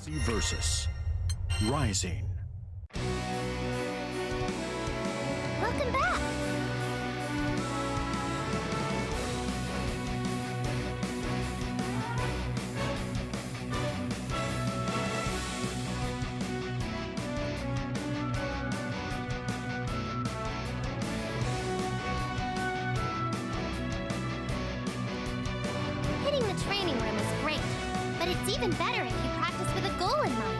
Versus. Rising. Welcome back! Hitting the training room is great, but it's even better if you practice with a goal in mind.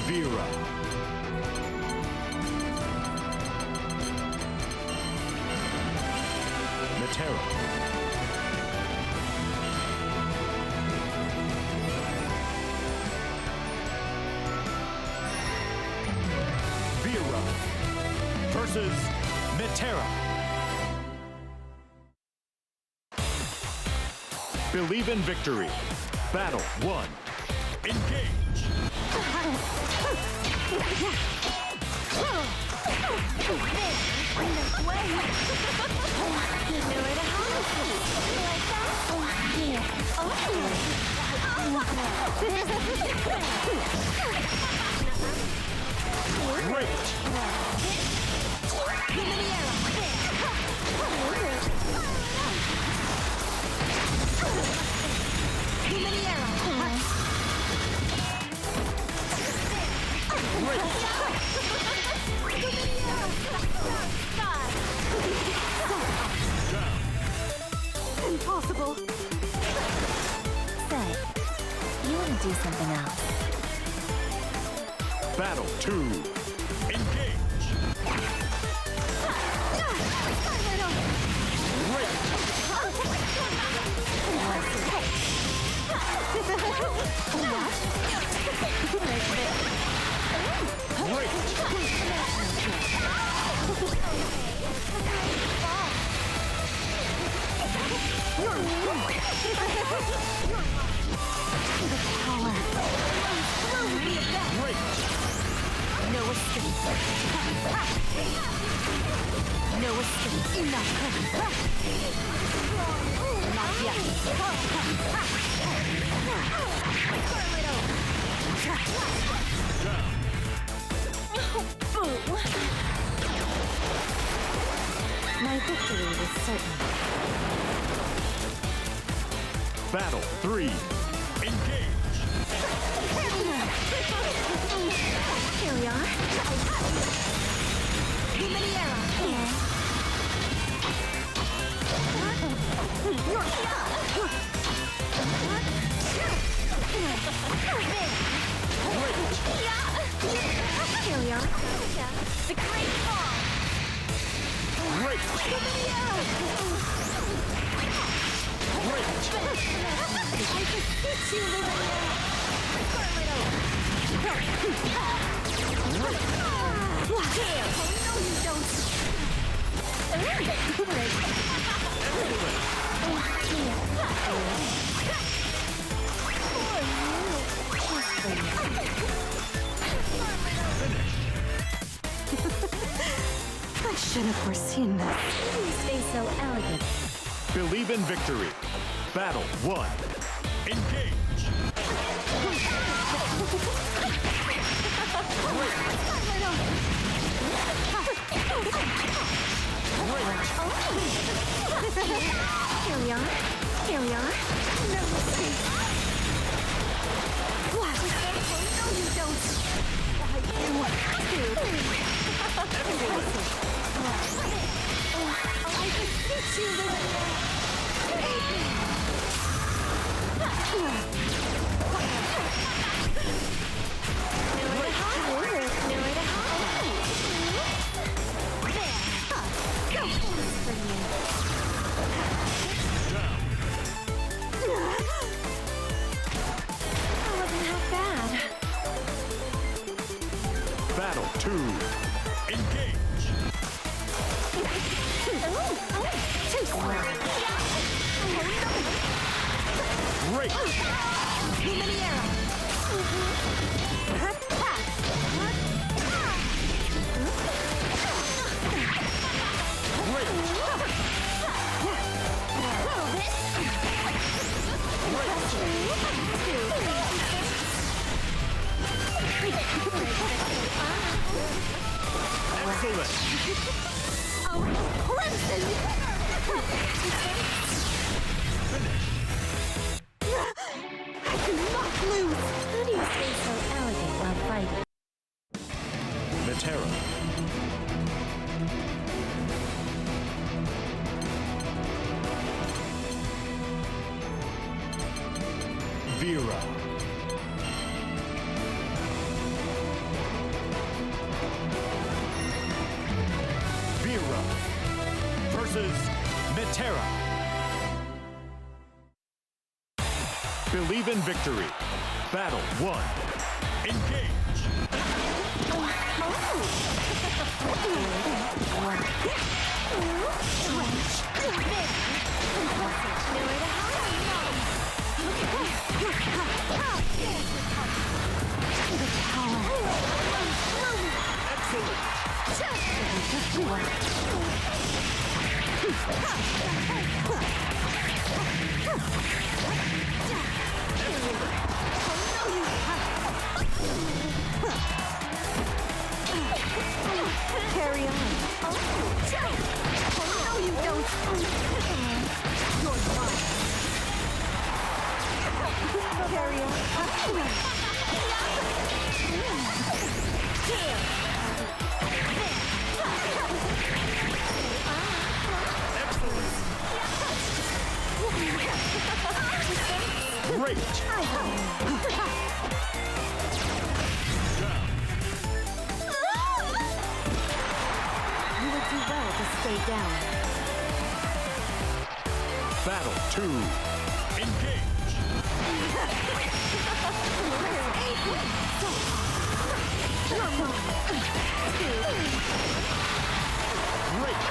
Vira. Metera. Vira versus Metera. Believe in victory. Battle 1. Engage. Impossible. Say, you want to do something else? Battle 2. Engage. No escape. No escape. Enough. Not yet. My victory was certain. Battle 3. Engage. Here we are. Here we are. The great fall. Great. I beseech you, No, you don't. I should have foreseen this. You stay so elegant. Believe in victory. Battle 1. Engage. Here we are. Here we are. No mistake. What? No, you don't. I beseech you, Go! Too slow. Great! Luminaire. Great! Excellent! Crimson. I cannot lose. How do you stay so elegant while fighting? Metera. Vira. Vira versus Metera. Believe in victory. Battle 1. Engage. Carry on. Oh, no, you don't. You're mine. Carry on. Great! You would do well to stay down. Battle 2. Engage! Great!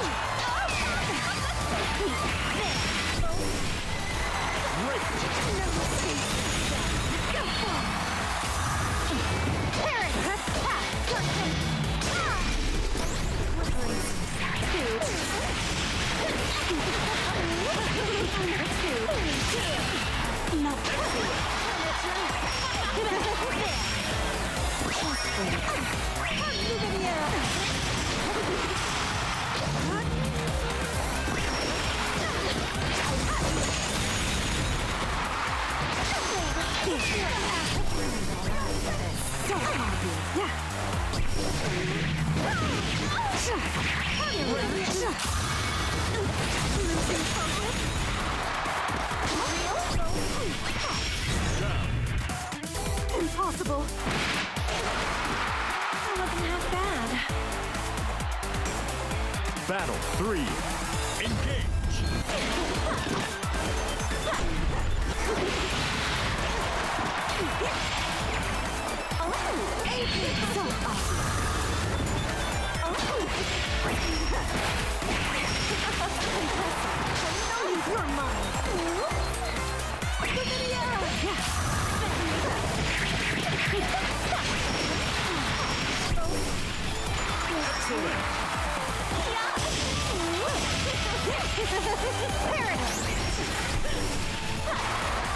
Impossible. That wasn't half bad. Battle 3. Engage! So awesome. You're mine. Excellent!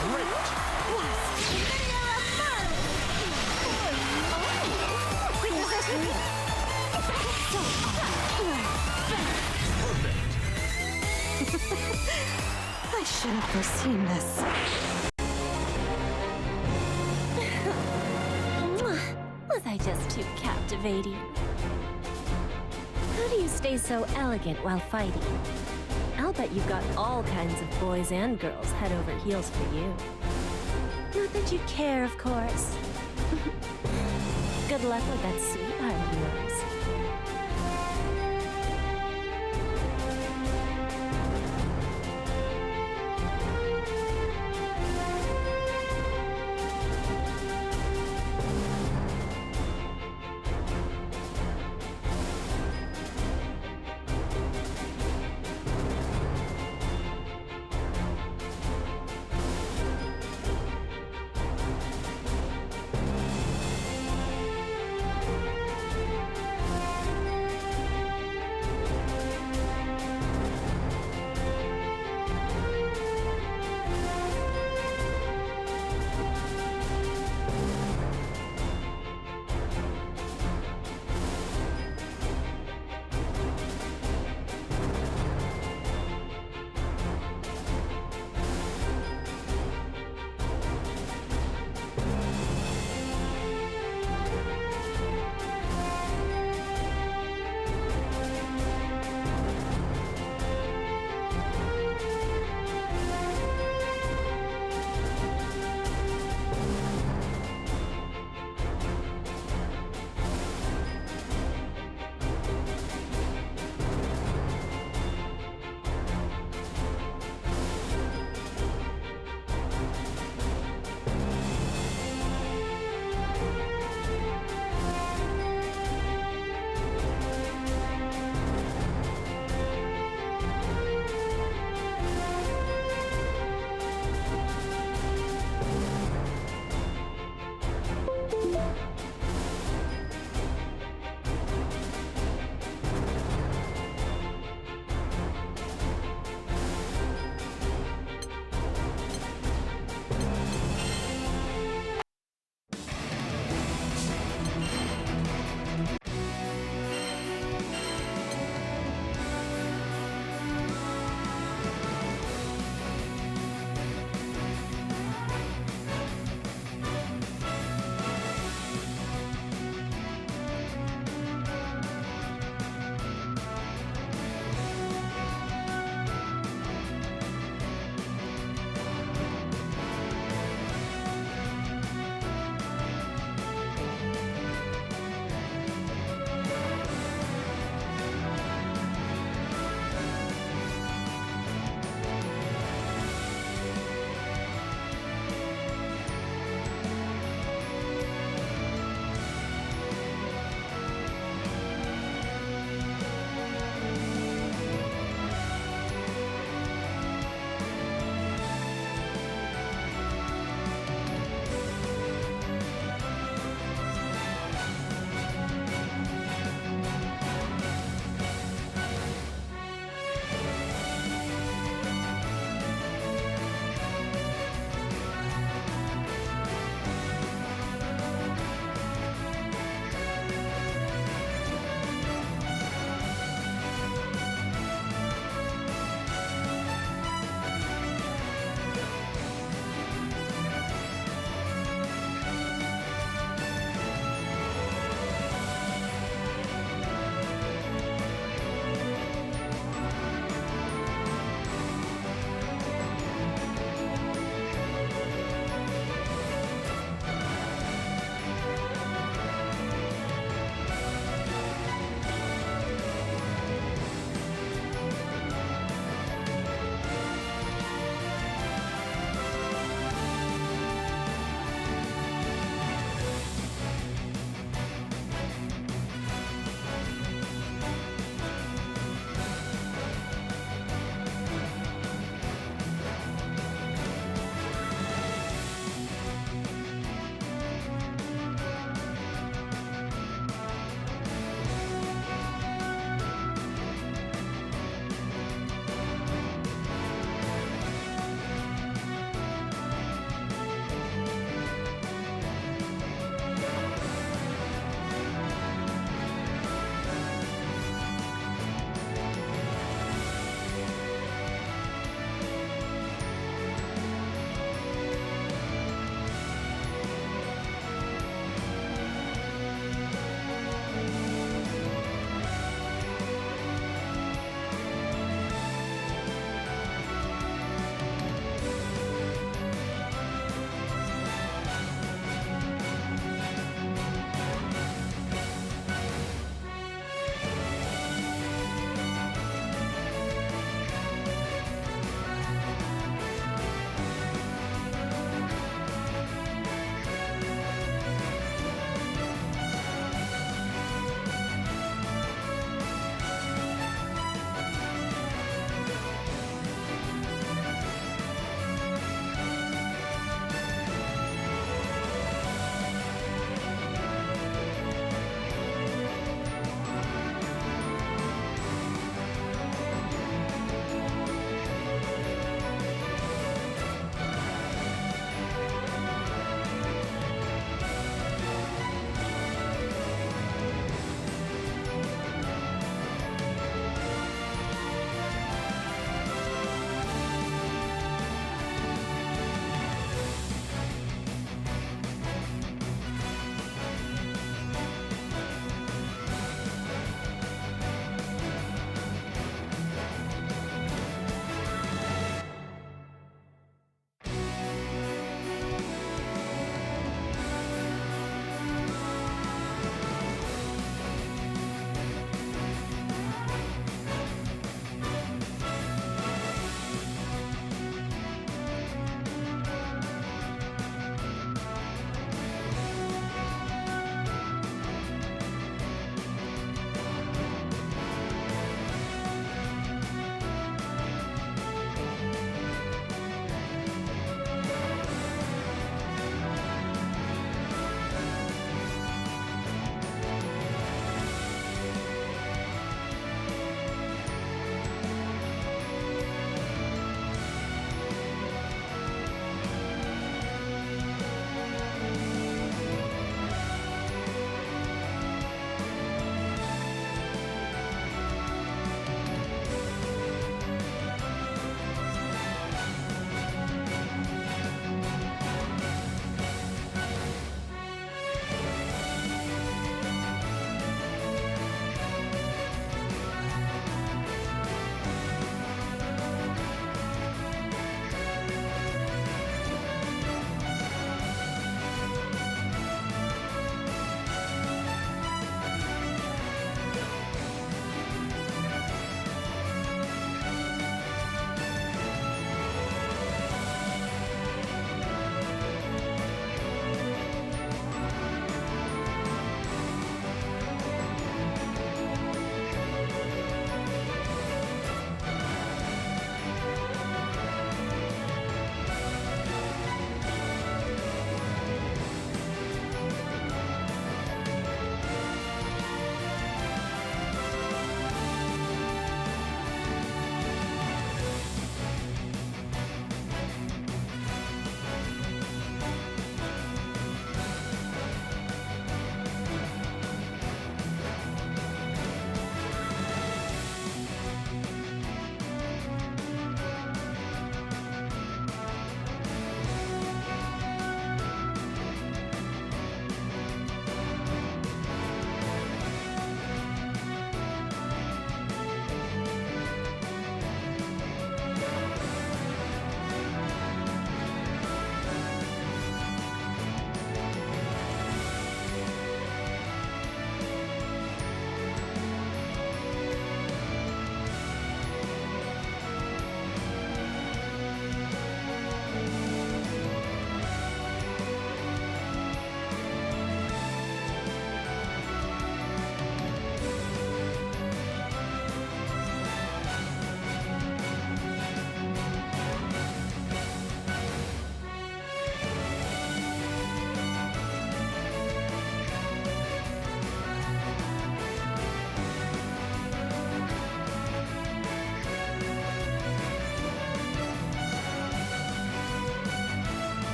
Great! I should have foreseen this. Was I just too captivating? How do you stay so elegant while fighting? I'll bet you've got all kinds of boys and girls head over heels for you. Not that you care, of course. Good luck with that sweetheart of yours.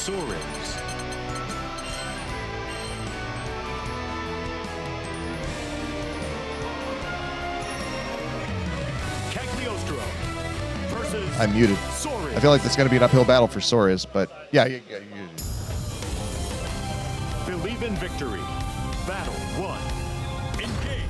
Soriz. Cagliostro versus I'm muted. Soriz. I feel like it's going to be an uphill battle for Soriz, but yeah. Believe in victory. Battle 1. Engage.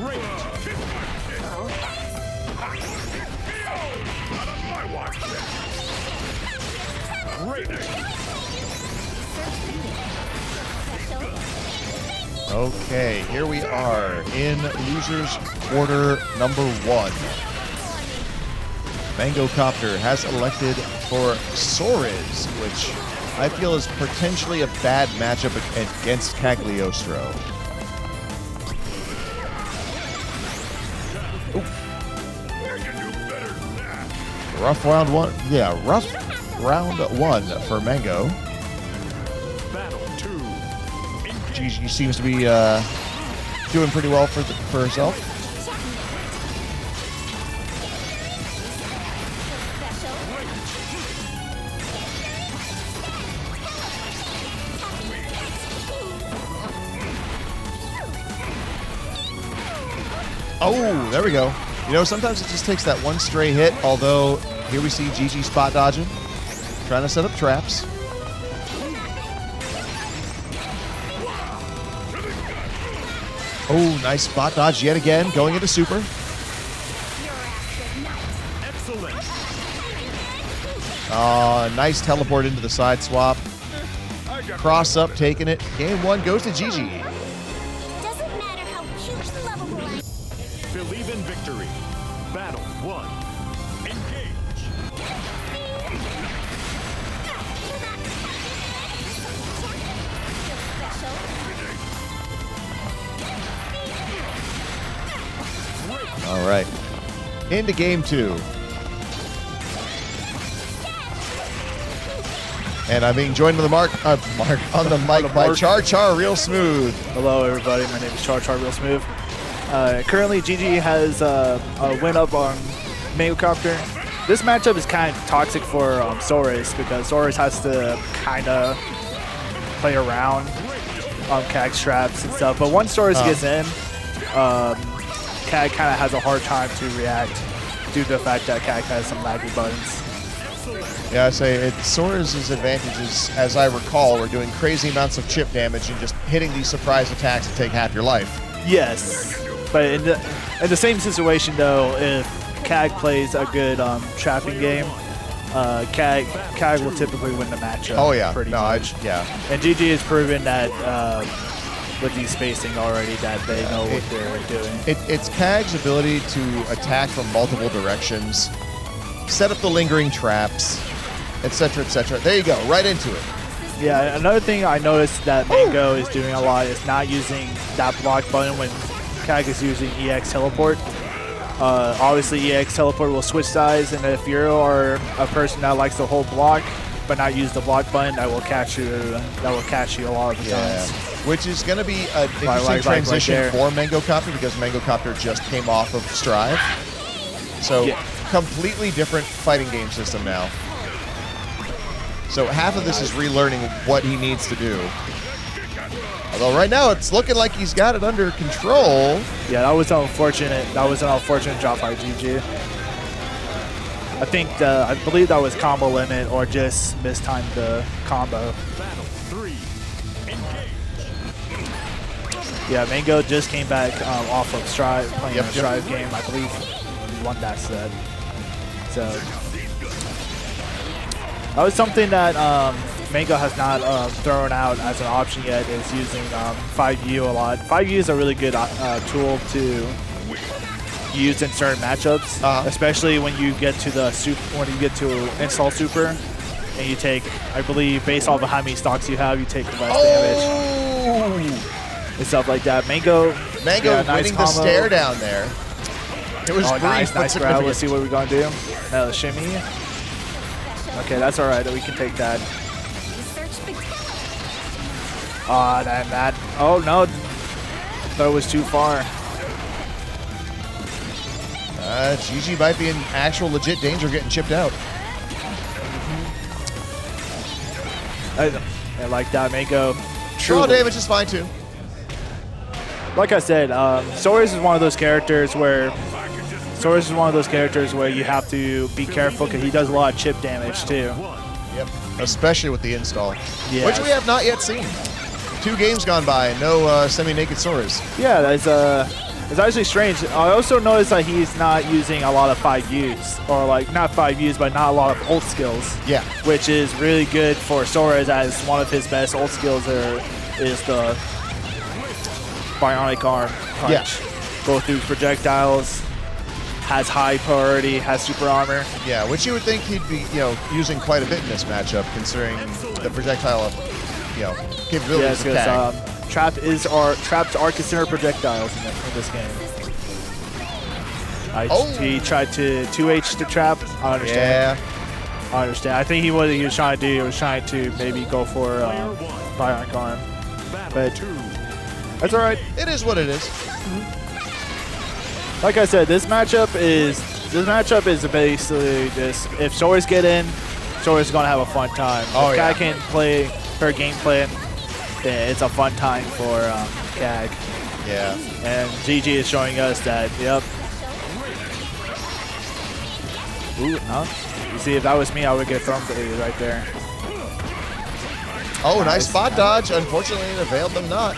Great. Okay, here we are in losers quarter number 1. Mangocopter has elected for Soriz, which I feel is potentially a bad matchup against Cagliostro. Rough round 1. Yeah, rough round 1 for Mango. Battle 2. Gigi seems to be doing pretty well for herself. Oh, there we go. You know, sometimes it just takes that one stray hit, although here we see Gigi spot dodging, trying to set up traps. Oh, nice spot dodge yet again, going into super. Excellent. Nice teleport into the side swap. Cross up, taking it. Game 1 goes to Gigi. Doesn't matter how huge the level will I. Believe in victory. Battle 1. Engage. All right. Into game 2. And I'm being joined on the mic by CharCharRealSmooth. Hello, everybody. My name is CharCharRealSmooth. Currently, Jiji has a win up on Mangocopter. This matchup is kind of toxic for Soriz because Soriz has to kind of play around on Cag's traps and stuff. But once Soriz gets in, Cag kind of has a hard time to react due to the fact that Cag has some laggy buttons. Yeah, I say Soriz's advantages, as I recall, were doing crazy amounts of chip damage and just hitting these surprise attacks that take half your life. Yes, but in the same situation though, if Cag plays a good trapping game, Cag will typically win the matchup. Oh yeah, pretty much. Yeah. And GG has proven that with these spacing already that they know what they're doing. It's Cag's ability to attack from multiple directions, set up the lingering traps, etc., etc. There you go, right into it. Yeah, another thing I noticed that Mango is doing a lot is not using that block button when Cag is using EX teleport. Obviously, EX teleport will switch sides, and if you are a person that likes to hold block but not use the block button, that will catch you. That will catch you a lot of the times. Which is going to be an interesting transition for Mangocopter because Mangocopter just came off of Strive. So completely different fighting game system now. So half of this is relearning what he needs to do. Although right now it's looking like he's got it under control. Yeah, that was unfortunate. That was an unfortunate drop by GG. I believe that was combo limit or just mistimed the combo. Battle 3. Engage. Yeah, Mango just came back off of Strive, playing a Strive game. I believe he won that set. So that was something that Mango has not thrown out as an option yet, is using 5U a lot. 5U is a really good tool to use in certain matchups, especially when you get to the insult super, and you take, I believe, based off of how many stocks you have, you take less damage and stuff like that. Mango nice winning the stare down there. It was brief, nice grab. Let's see what we're gonna do. Shimmy. Okay, that's all right. We can take that. Oh no, that was too far. Jiji might be in actual legit danger of getting chipped out. I like that, Mango. True damage is fine too. Like I said, Soriz is one of those characters where you have to be careful because he does a lot of chip damage too. Yep, especially with the install, yes. which we have not yet seen. 2 games gone by, no semi-naked Soriz. Yeah, it's actually strange. I also noticed that he's not using a lot of 5Us, or like not 5Us, but not a lot of ult skills. Yeah, which is really good for Soriz, as one of his best ult skills is the bionic arm punch. Yeah. Go through projectiles, has high priority, has super armor. Yeah, which you would think he'd be, using quite a bit in this matchup, considering the projectile, capabilities of Tag. Traps are considered projectiles in this game. He tried to 2H the trap. I understand. Yeah. I understand. I think what he was trying to do, he was trying to maybe go for bionic arm, but that's all right. It is what it is. Like I said, this matchup is basically just, if Soriz get in, Soriz is gonna have a fun time. If Kag can play her gameplay, then it's a fun time for Kag. Yeah. And Jiji is showing us that. Yep. Ooh, You see, if that was me, I would get thrown for you right there. Oh, nice spot dodge. Unfortunately, it availed them not.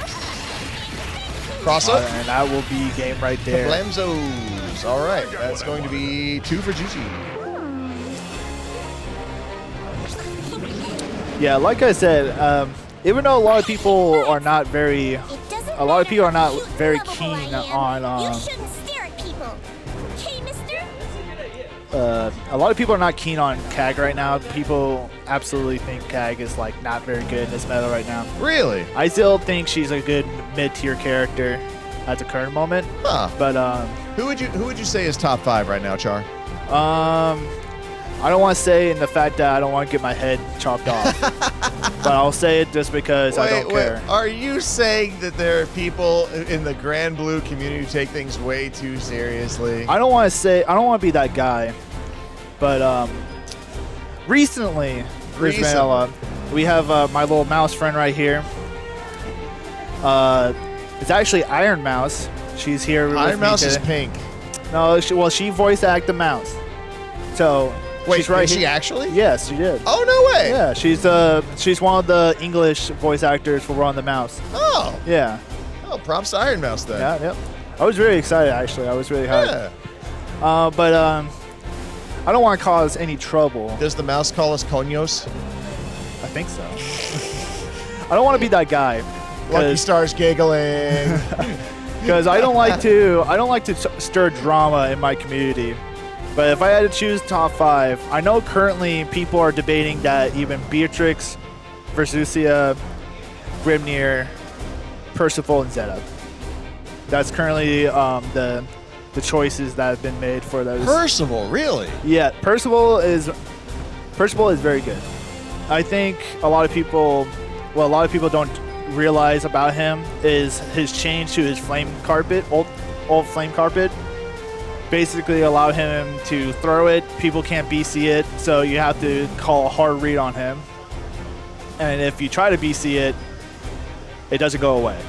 Cross up. And that will be game right there. Blamzos. All right, that's going to be 2 for Jiji. Yeah, like I said, even though a lot of people are not very keen on a lot of people are not keen on Kag right now. People absolutely think Kag is like not very good in this meta right now. Really? I still think she's a good mid-tier character at the current moment. Huh. But who would you say is top 5 right now, Char? I don't want to say in the fact that I don't want to get my head chopped off. But I'll say it just because I don't care. Are you saying that there are people in the Grand Blue community who take things way too seriously? I don't want to be that guy. But recently, we have my little mouse friend right here. It's actually Iron Mouse. She's here with Iron me Mouse today. is pink. No, she voice acted the mouse. So wait, she's right did here. she actually? Yes, she did. Oh no way! Yeah, she's one of the English voice actors for Run the Mouse. Oh. Yeah. Oh, props to Iron Mouse then. Yeah, yep. I was really excited actually. I was really hyped. Yeah. But I don't want to cause any trouble. Does the mouse call us coños? I think so. I don't want to be that guy. LuckyStar's giggling. Because I don't like to stir drama in my community. But if I had to choose top 5, I know currently people are debating that even Beatrix, Versusia, Grimnir, Percival, and Zeta. That's currently the choices that have been made for those. Percival, really? Yeah, Percival is very good. I think a lot of people don't realize about him is his change to his flame carpet, old flame carpet. Basically allow him to throw it. People can't BC it, so you have to call a hard read on him. And if you try to BC it, it doesn't go away.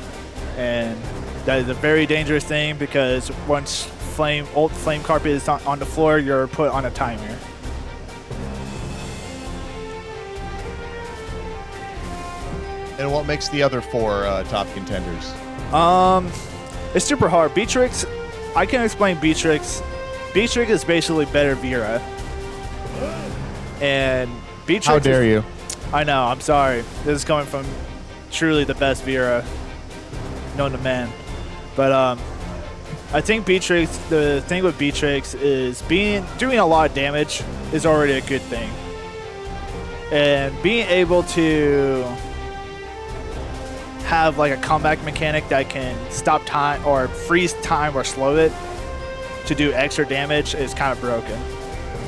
And that is a very dangerous thing because once old flame carpet is on the floor, you're put on a timer. And what makes the other 4 top contenders? It's super hard. Beatrix, I can explain Beatrix. Beatrix is basically better Vira. And Beatrix. How dare you? I know. I'm sorry. This is coming from truly the best Vira known to man. But I think Beatrix. The thing with Beatrix is doing a lot of damage is already a good thing, and being able to have like a comeback mechanic that can stop time or freeze time or slow it to do extra damage is kind of broken.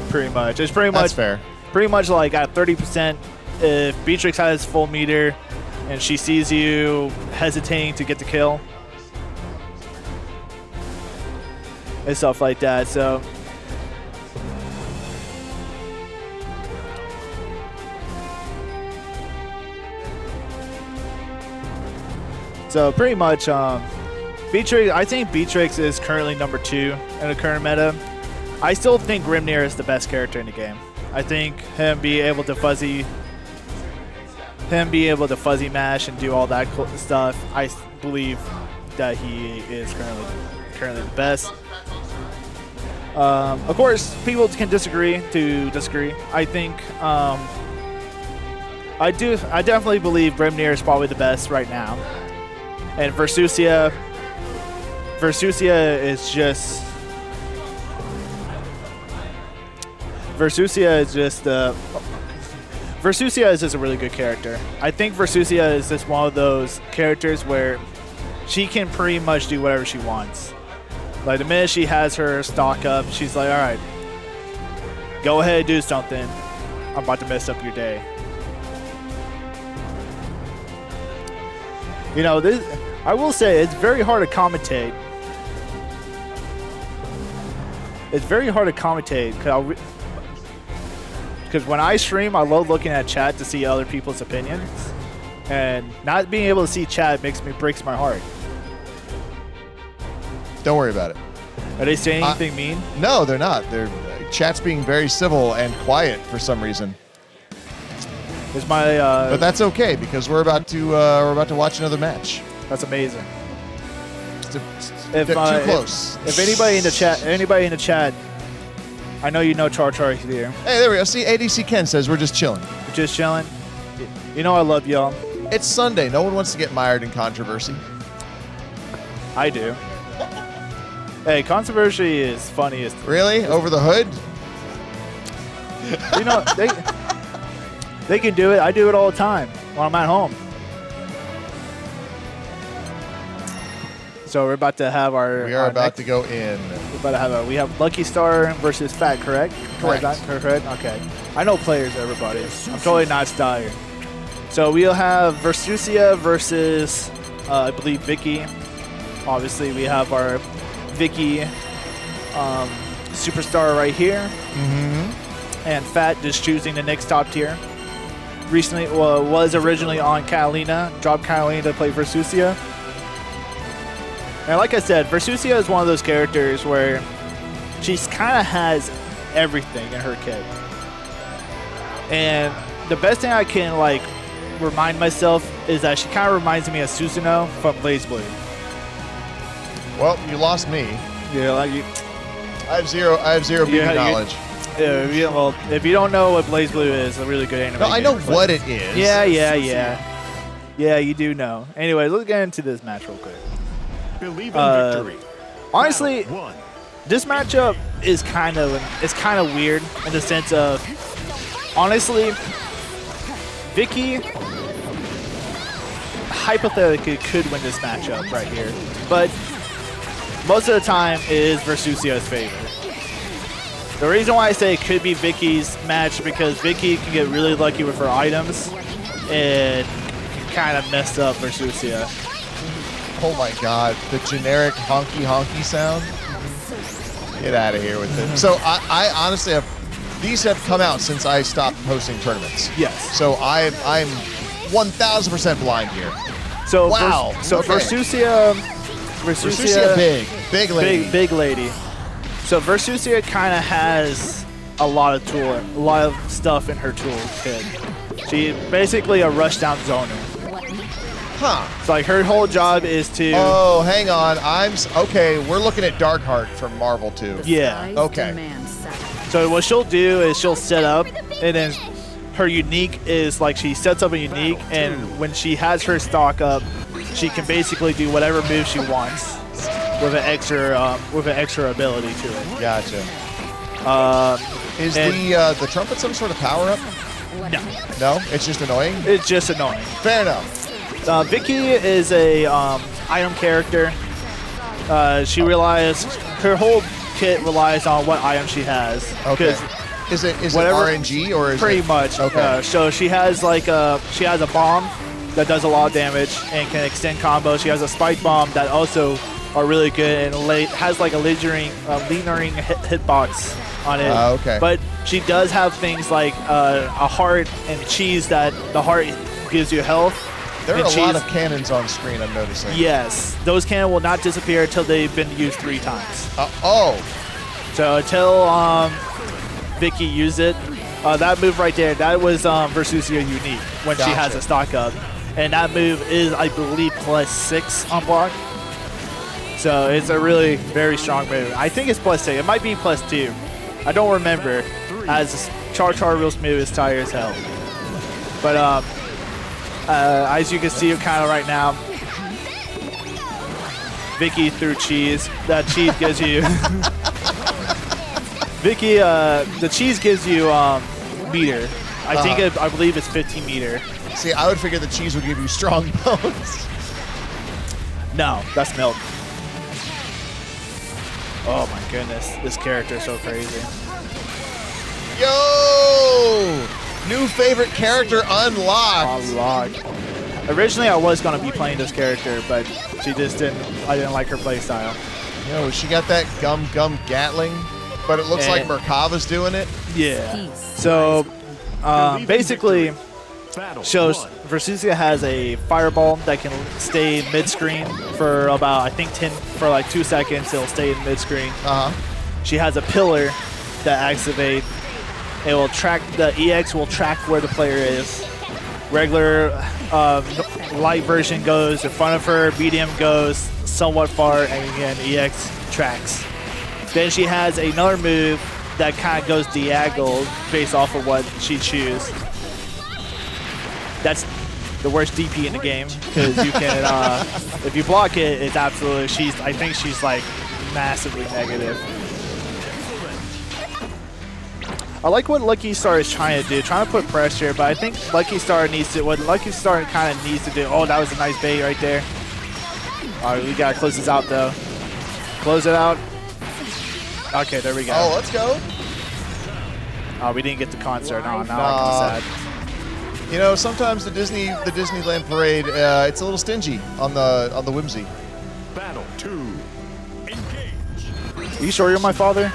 Pretty much. It's pretty much fair. Pretty much like at 30%, if Beatrix has full meter, and she sees you hesitating to get the kill and stuff like that. So pretty much, Beatrix. I think Beatrix is currently number 2 in the current meta. I still think Grimnir is the best character in the game. I think him being able to fuzzy mash and do all that cool stuff. I believe that he is currently the best. Of course, people can disagree. I think I definitely believe Grimnir is probably the best right now, and Versusia is just. Versusia is just a really good character. I think Versusia is just one of those characters where she can pretty much do whatever she wants. Like the minute she has her stock up, she's like, all right, go ahead and do something. I'm about to mess up your day. You know, I will say it's very hard to commentate. It's very hard to commentate because when I stream, I love looking at chat to see other people's opinions, and not being able to see chat breaks my heart. Don't worry about it. Are they saying anything mean? No, they're not. Chat's being very civil and quiet for some reason. But that's okay because we're about to watch another match. That's amazing. Too close. If anybody in the chat, I know you know CharChar here. Hey, there we go. See, ADC Ken says we're just chilling. We're just chilling. You know I love y'all. It's Sunday. No one wants to get mired in controversy. I do. Hey, controversy is funniest. Really? Over the hood? You know, they can do it. I do it all the time when I'm at home. So we're about to have We are about to go in. We're about to have we have LuckyStar versus Fat, correct? Correct. Correct. Okay. I know players, everybody. I'm totally not Steyer. So we'll have Versusia versus, I believe, Vicky. Obviously, we have our Vicky superstar right here. Mm-hmm. And Fat just choosing the next top tier. Recently, was originally on Catalina. Dropped Catalina to play Versusia. And like I said, Versusia is one of those characters where she kind of has everything in her kit. And the best thing I can remind myself is that she kind of reminds me of Susanoo from BlazBlue. Well, you lost me. Yeah, I have zero BB knowledge. Yeah, well, if you don't know what BlazBlue is, a really good anime. No, I know what it is. Yeah, you do know. Anyway, let's get into this match real quick. Believe in victory. Honestly, this matchup is kind of weird in the sense of, honestly, Vicky hypothetically could win this matchup right here, but most of the time it is Versusia's favor. The reason why I say it could be Vicky's match because Vicky can get really lucky with her items and can kind of mess up Versusia. Oh my god, the generic honky sound. Get out of here with it. So I honestly these have come out since I stopped hosting tournaments. Yes. So I'm 1000% blind here. So wow. Versusia big lady. Big lady. So Versusia kind of has a lot of stuff in her toolkit. She's basically a rushdown zoner. Huh. So her whole job is to... Oh, hang on. Okay, we're looking at Darkheart from Marvel 2. Yeah. Okay. So what she'll do is she'll set up, and then her unique is she sets up a unique, and when she has her stock up, she can basically do whatever move she wants with an extra ability to it. Gotcha. Is the trumpet some sort of power up? No. No? It's just annoying? It's just annoying. Fair enough. Vicky is a item character. She relies, her whole kit relies on what item she has. Okay. Is it RNG or is pretty it? much? Okay. So she has a bomb, that does a lot of damage and can extend combos. She has a spike bomb that also are really good and has like a lingering hitbox on it. Okay. But she does have things like a heart and cheese that the heart gives you health. There are a lot of cannons on screen, I'm noticing. Yes. Those cannons will not disappear until they've been used 3 times. So until Vicky used it, that move right there, that was Versusia unique when she has a stock up. And that move is, I believe, +6 on block. So it's a really very strong move. I think it's +6. It might be +2. I don't remember, as CharCharRealSmooth is tired as hell. But as you can see kind of right now, Vicky threw cheese. That cheese gives you... Vicky, the cheese gives you meter. I believe it's 15 meter. See, I would figure the cheese would give you strong bones. No, that's milk. Oh my goodness, this character is so crazy. Yo! New favorite character unlocked. Originally, I was going to be playing this character, but she just didn't. I didn't like her playstyle. Yo, she got that gum Gatling, but it looks like Merkava's doing it. Yeah. So basically, shows Versusia has a fireball that can stay mid-screen for about, I think, 2 seconds. It'll stay in mid-screen. She has a pillar that activates. It will track, the EX will track where the player is. Regular light version goes in front of her, medium goes somewhat far, and again, EX tracks. Then she has another move that kind of goes diagonal based off of what she chooses. That's the worst DP in the game because you can, if you block it, it's absolutely, I think she's like massively negative. I like what LuckyStar is trying to do, trying to put pressure, but I think LuckyStar needs to, what LuckyStar kind of needs to do, oh, that was a nice bait right there. All right, we got to close this out, though. Close it out. Okay, there we go. Oh, let's go. Oh, we didn't get the concert. Oh, now I'm sad. You know, sometimes the Disneyland parade, it's a little stingy on the whimsy. Battle 2. Engage. Are you sure you're my father?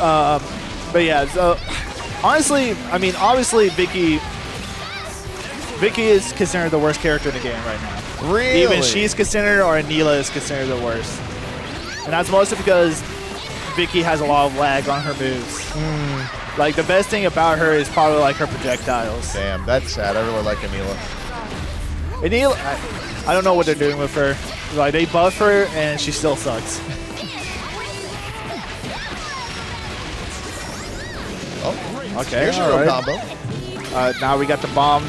But yeah, so honestly, I mean, obviously Vicky is considered the worst character in the game right now. Really? Even she's considered, or Anila is considered the worst. And that's mostly because Vicky has a lot of lag on her moves. Like, the best thing about her is probably like her projectiles. Damn, that's sad. I really like Anila. Anila, I don't know what they're doing with her. Like, they buff her and she still sucks. Oh, okay. Here's your combo. Now we got the bomb.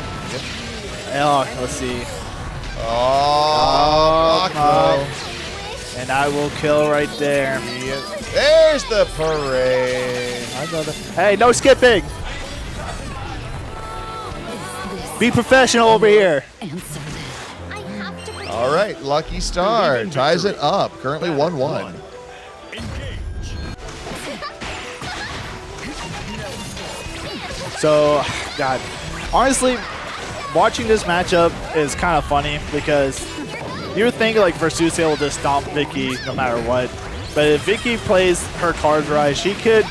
Oh, let's see. Oh, no. And I will kill right there. There's the parade. Hey, no skipping. Be professional over here. All right, LuckyStar ties it up. Currently 1-1. So, God, honestly, watching this matchup is kind of funny because you would think like Versusia will just stomp Vicky no matter what. But if Vicky plays her cards right, she could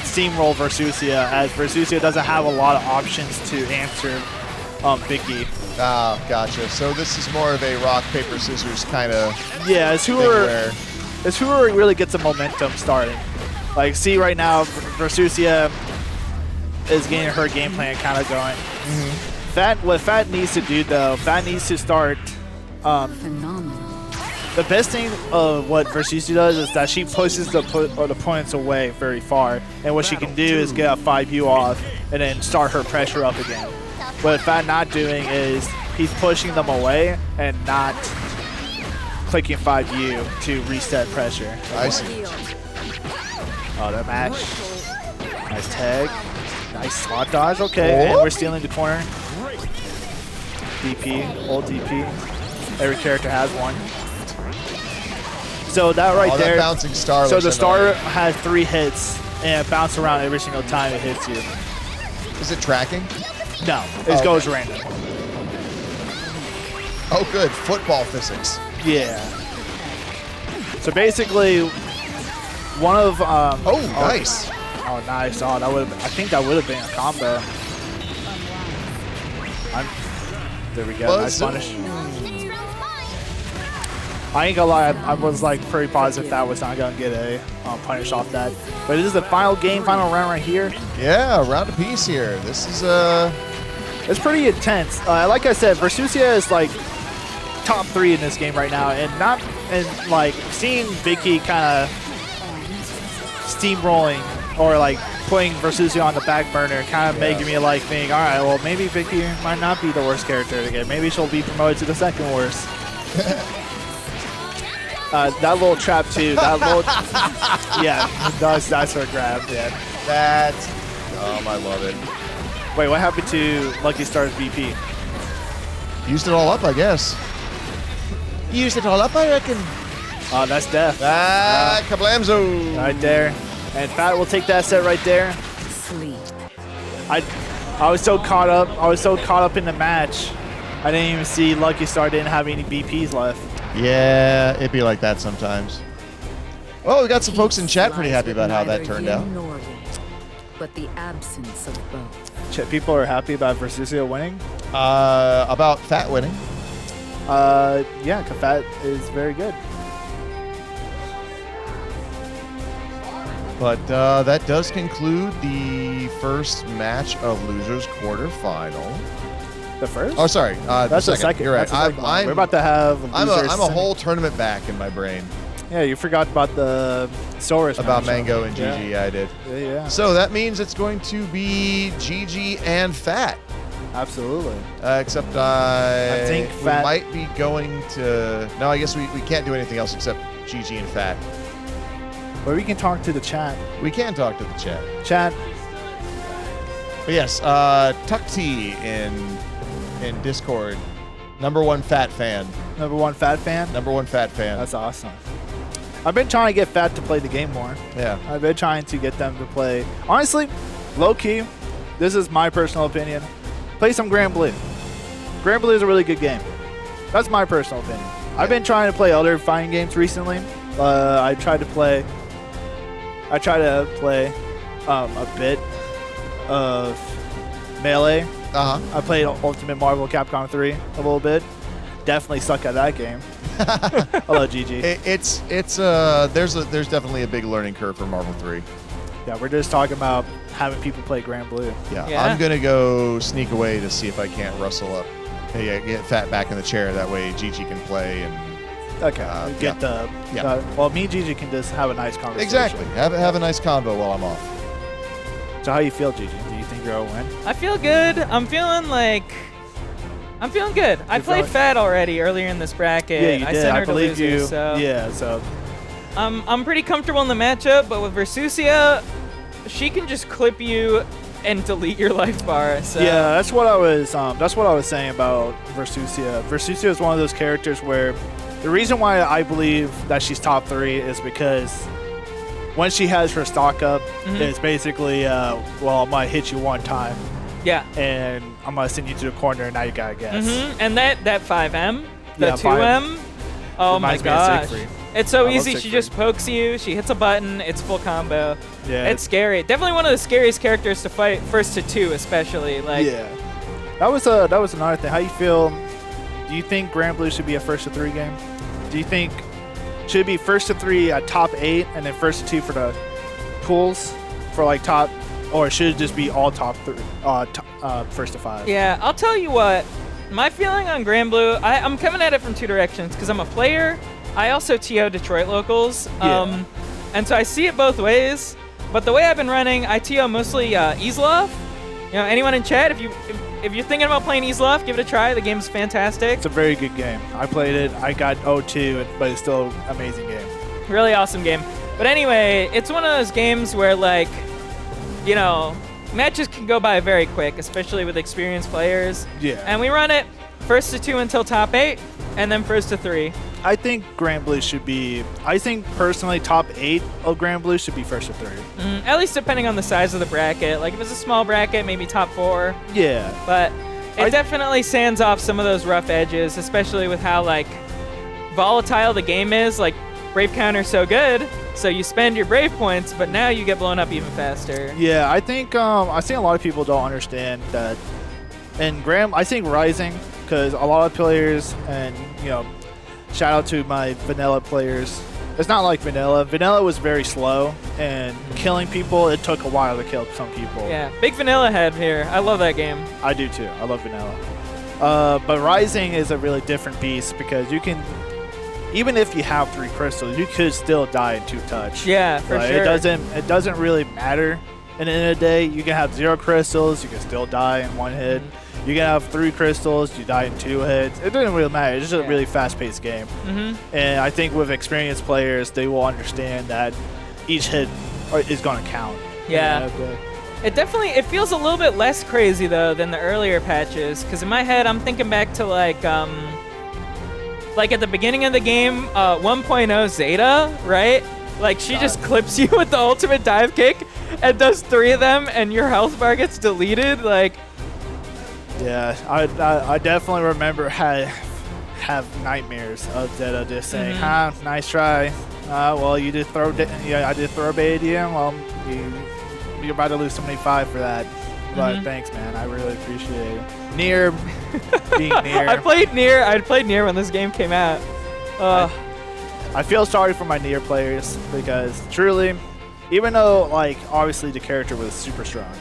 steamroll Versusia, as Versusia doesn't have a lot of options to answer Vicky. Ah, gotcha. So this is more of a rock, paper, scissors kind of. Yeah, it's whoever really gets the momentum starting. Like, see right now, Versusia is getting her game plan kind of going. What Fat needs to do, though, Fat needs to start. The best thing of what Versusia does is that she pushes the opponents away very far, and what she can do is get a 5U off and then start her pressure up again. What Fat not doing is he's pushing them away and not clicking 5U to reset pressure. I see. Oh, that match. Nice tag. Nice slot dodge. Okay, and we're stealing the corner. DP, old DP. Every character has one. So that right there. That bouncing star. So the star has 3 hits and bounce around every single time it hits you. Is it tracking? No, it goes random. Oh, good. Football physics. Yeah. So basically, one of nice. Oh, nice. Oh, that would. I think that would have been a combo. There we go. Nice punish. I ain't gonna lie. I was like pretty positive that was not gonna get a punish off that. But this is the final game, final round right here. Yeah, round apiece here. This is It's pretty intense. Like I said, Versusia is like top 3 in this game right now, and like seeing Vicky kind of steamrolling or like putting Versusia on the back burner, kind of making me like think, all right, well maybe Vicky might not be the worst character to get. Maybe she'll be promoted to the second worst. That little trap too. That little, yeah, that's her grab. Yeah, that's I love it. Wait, what happened to LuckyStar's VP? Used it all up, I guess. Used it all up, I reckon. Oh, that's death. Kablamzo. Right there. And Fat will take that set right there. Sleep. I was so caught up. I was so caught up in the match. I didn't even see LuckyStar didn't have any BPs left. Yeah, it'd be like that sometimes. Well, we got some folks in chat pretty happy about how that turned out. But the absence of both. People are happy about Versusia winning. About Fat winning. Yeah, Fat is very good. But that does conclude the first match of Losers Quarterfinal. The first? Oh, sorry. That's the second. You're right. We're about to have. I'm a whole tournament back in my brain. Yeah, you forgot about the Soriz. About Mango and Jiji, yeah. I did. Yeah. So that means it's going to be Jiji and Fat. Absolutely. Except I think we Fat might be going to. No, I guess we can't do anything else except Jiji and Fat. But we can talk to the chat. We can talk to the chat. Chat. But yes, Tuck-T in Discord. Number 1 Fat fan. Number 1 Fat fan? Number 1 Fat fan. That's awesome. I've been trying to get Fat to play the game more. Yeah. I've been trying to get them to play. Honestly, low-key, this is my personal opinion. Play some Grand Blue. Grand Blue is a really good game. That's my personal opinion. I've been trying to play other fighting games recently. I tried to play a bit of Melee. I played Ultimate Marvel Capcom 3 a little bit. Definitely suck at that game. Hello, Gigi. There's definitely a big learning curve for Marvel 3. Yeah, we're just talking about having people play Grand Blue. Yeah. I'm gonna go sneak away to see if I can't rustle up. Hey, get Fat back in the chair. That way Gigi can play and. Okay. Well, me and Gigi can just have a nice conversation. Exactly. Have a nice convo while I'm off. So how you feel, Gigi? Do you think you're gonna win? I feel good. I'm feeling good. I played Fat already earlier in this bracket. Yeah, you did. Sent her I believe to losers, you. So Yeah, so. I'm pretty comfortable in the matchup, but with Versusia, she can just clip you and delete your life bar. So. Yeah, that's what I was saying about Versusia. Versusia is one of those characters where the reason why I believe that she's top 3 is because when she has her stock up, it's basically, well, I'm going to hit you one time. Yeah. And I'm going to send you to the corner, and now you got to guess. And that 5M, the 2M, oh my gosh. It's so easy. She just pokes you. She hits a button. It's full combo. Yeah. It's scary. Definitely one of the scariest characters to fight first to 2, especially. Yeah. That was another thing. How you feel? Do you think Grand Blue should be a first to 3 game? Do you think should it be first to 3 at top 8 and then first to 2 for the pools for like top, or should it just be all top 3, first to 5? Yeah, I'll tell you what. My feeling on Grand Blue, I'm coming at it from 2 directions because I'm a player. I also TO Detroit locals, and so I see it both ways. But the way I've been running, I TO mostly Easlov. You know, anyone in chat, if you're thinking about playing Easlov, give it a try. The game's fantastic. It's a very good game. I played it. I got 0-2, but it's still an amazing game. Really awesome game. But anyway, it's one of those games where, like, you know, matches can go by very quick, especially with experienced players. Yeah. And we run it first to 2 until top 8, and then first to 3. I think Grand Blue should be, I think personally top 8 of Grand Blue should be first to 3. At least depending on the size of the bracket. Like if it's a small bracket, maybe top 4. Yeah. But it definitely sands off some of those rough edges, especially with how like volatile the game is. Like Brave counter's so good, so you spend your Brave points, but now you get blown up even faster. Yeah, I think a lot of people don't understand that. And I think Rising, because a lot of players, and you know, shout out to my vanilla players. It's not like vanilla. Vanilla was very slow, and killing people, it took a while to kill some people. Yeah, big vanilla head here. I love that game. I do too. I love vanilla. But Rising is a really different beast because you can, even if you have 3 crystals, you could still die in 2 touch. Yeah, for sure. It doesn't really matter. And at the end of the day, you can have 0 crystals, you can still die in 1 hit. You can have 3 crystals, you die in 2 hits. It doesn't really matter. It's just a really fast-paced game. And I think with experienced players, they will understand that each hit is going to count. Yeah. It feels a little bit less crazy though than the earlier patches, because in my head I'm thinking back to like at the beginning of the game, 1.0 Zeta, right? Like she just clips you with the ultimate dive kick and does 3 of them, and your health bar gets deleted. Like. Yeah, I definitely remember have nightmares of Zeta just saying, nice try. Well, you did throw, I did throw bait you. Well, you're about to lose 75 for that. But thanks, man. I really appreciate it. Nier, being Nier. I played Nier when this game came out. I feel sorry for my Nier players because truly, even though like obviously the character was super strong,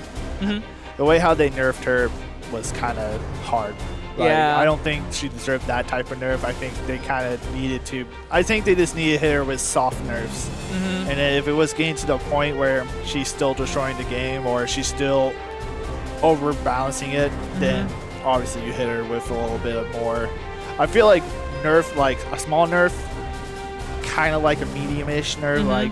the way how they nerfed her was kind of hard. Like, yeah. I don't think she deserved that type of nerf. I think they kind of needed to. I think they just needed to hit her with soft nerfs. And if it was getting to the point where she's still destroying the game or she's still overbalancing it, then obviously you hit her with a little bit more. I feel like nerf, like a small nerf, kind of like a medium-ish nerf, like.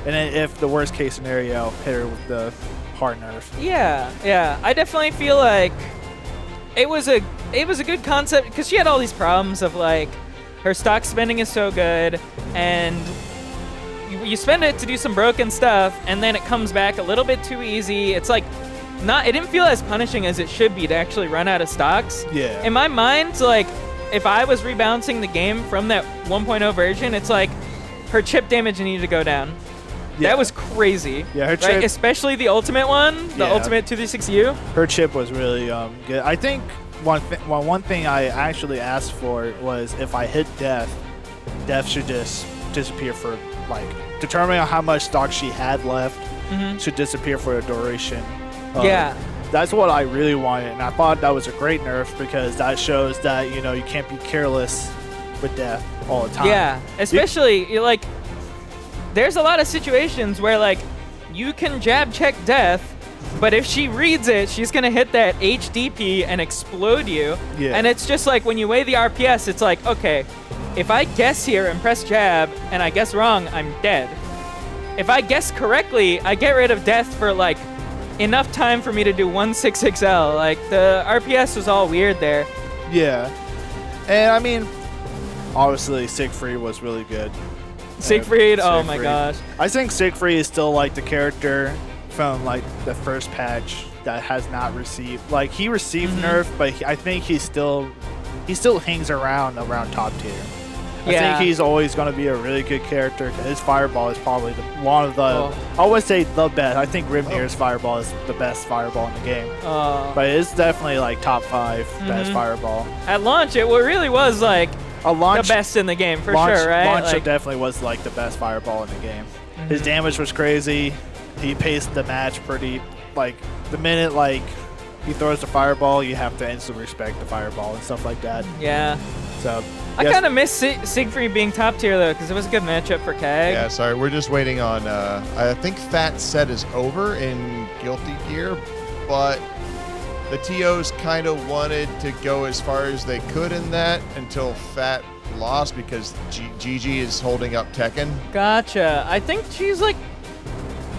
And then if the worst case scenario, hit her with the hard nerf. Yeah. I definitely feel like it was a good concept because she had all these problems of like her stock spending is so good and you spend it to do some broken stuff and then it comes back a little bit too easy. It's like it didn't feel as punishing as it should be to actually run out of stocks. Yeah. In my mind, like if I was rebalancing the game from that 1.0 version, it's like her chip damage needed to go down. Yeah. That was crazy. Yeah, her chip, right? Especially the ultimate one, the ultimate 236U. Her chip was really good. I think one thing I actually asked for was if I hit death should just disappear for like determining how much stock she had left should disappear for a duration. Yeah. That's what I really wanted, and I thought that was a great nerf because that shows that you can't be careless with death all the time. Yeah, especially you're like. There's a lot of situations where like you can jab check death, but if she reads it, she's gonna hit that HDP and explode you. Yeah. And it's just like when you weigh the RPS, it's like, okay, if I guess here and press jab and I guess wrong, I'm dead. If I guess correctly, I get rid of death for like enough time for me to do 166L. Like the RPS was all weird there. Yeah. And I mean, obviously Siegfried was really good. Siegfried, oh my gosh. I think Siegfried is still like the character from like the first patch that has not received, like he received nerf, but I think he still hangs around top tier. I think he's always going to be a really good character. His fireball is probably one of the, I would say the best. I think Grimnir's fireball is the best fireball in the game. But it's definitely like top 5 best fireball. At launch, it really was like the best in the game for sure, right? Launch like, definitely was like the best fireball in the game. His damage was crazy. He paced the match pretty, like the minute like he throws the fireball, you have to instantly respect the fireball and stuff like that. Yeah. So I kind of miss Siegfried being top tier though, because it was a good matchup for Kag. Yeah, sorry, we're just waiting on. I think Fat set is over in Guilty Gear, but the TOs kind of wanted to go as far as they could in that until Fat lost because Jiji is holding up Tekken. Gotcha. I think she's like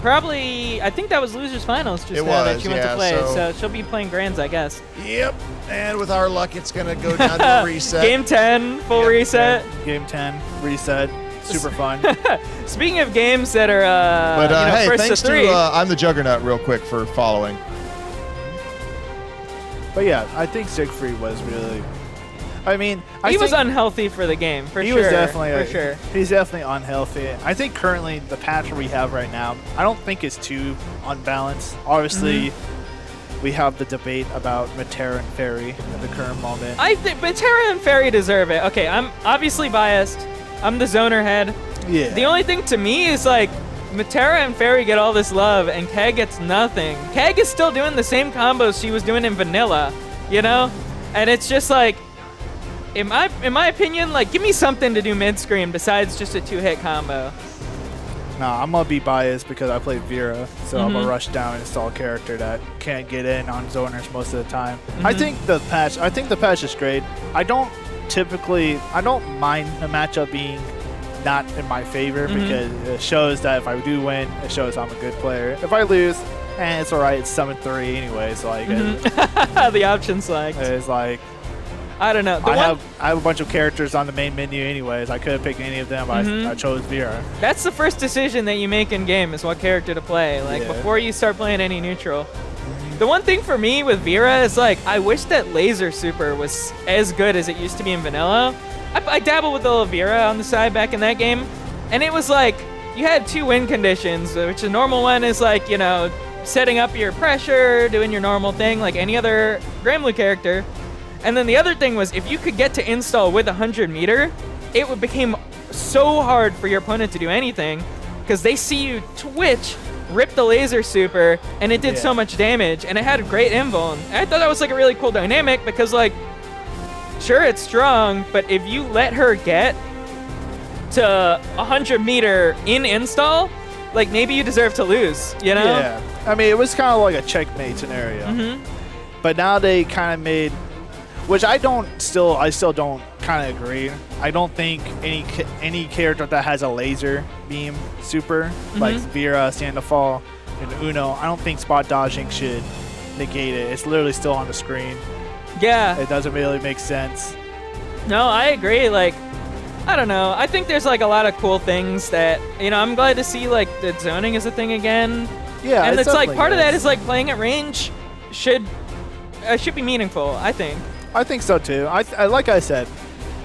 probably, I think that was Losers Finals just It now that was, she went yeah, to play. so- So she'll be playing Grands, I guess. Yep. And with our luck, it's going to go down to a reset. Game 10, full Yep. reset. Game 10, reset. Super fun. Speaking of games that are But hey, first thanks to 3. to I'm the Juggernaut real quick for following. But yeah, I think Siegfried was really. I mean, he was unhealthy for the game, for he sure. was definitely for sure. He's definitely unhealthy. I think currently the patch we have right now, I don't think it's too unbalanced. Obviously, we have the debate about Metera and Fairy at the current moment. I think Metera and Fairy deserve it. Okay, I'm obviously biased. I'm the zoner head. Yeah. The only thing to me is like Metera and Fairy get all this love and Keg gets nothing. Keg is still doing the same combos she was doing in vanilla, you know? And it's just like, in my opinion, like, give me something to do mid-screen besides just a 2-hit combo. Nah, I'm gonna be biased because I play Vira, so I'm gonna rush down and install a character that can't get in on zoners most of the time. I think the patch is great. I don't mind a matchup being not in my favor because it shows that if I do win, it shows I'm a good player. If I lose, it's alright. It's 7-3 anyway, so like The option select. it's like I don't know. I have a bunch of characters on the main menu anyways. I could have picked any of them, but I chose Vira. That's the first decision that you make in game is what character to play. Like before you start playing any neutral. The one thing for me with Vira is like I wish that Laser Super was as good as it used to be in vanilla. I dabbled with a little Vira on the side back in that game, and it was like you had 2 win conditions, which the normal one is like, you know, setting up your pressure, doing your normal thing like any other Granblue character. And then the other thing was if you could get to install with 100 meter, it would become so hard for your opponent to do anything because they see you twitch, rip the Laser Super, and it did so much damage, and it had a great invuln. And I thought that was like a really cool dynamic because like, sure, it's strong, but if you let her get to 100 meter in install, like maybe you deserve to lose, you know? Yeah. I mean, it was kind of like a checkmate scenario. But now they kind of made, which I still don't kind of agree. I don't think any character that has a laser beam super, like Vira, Sandalfall, and Uno, I don't think spot dodging should negate it. It's literally still on the screen. Yeah. It doesn't really make sense. No, I agree. Like, I don't know. I think there's like a lot of cool things that, you know, I'm glad to see like that zoning is a thing again. Yeah, and it's like part of that is. is like playing at range should be meaningful, I think. I think so too. I like I said,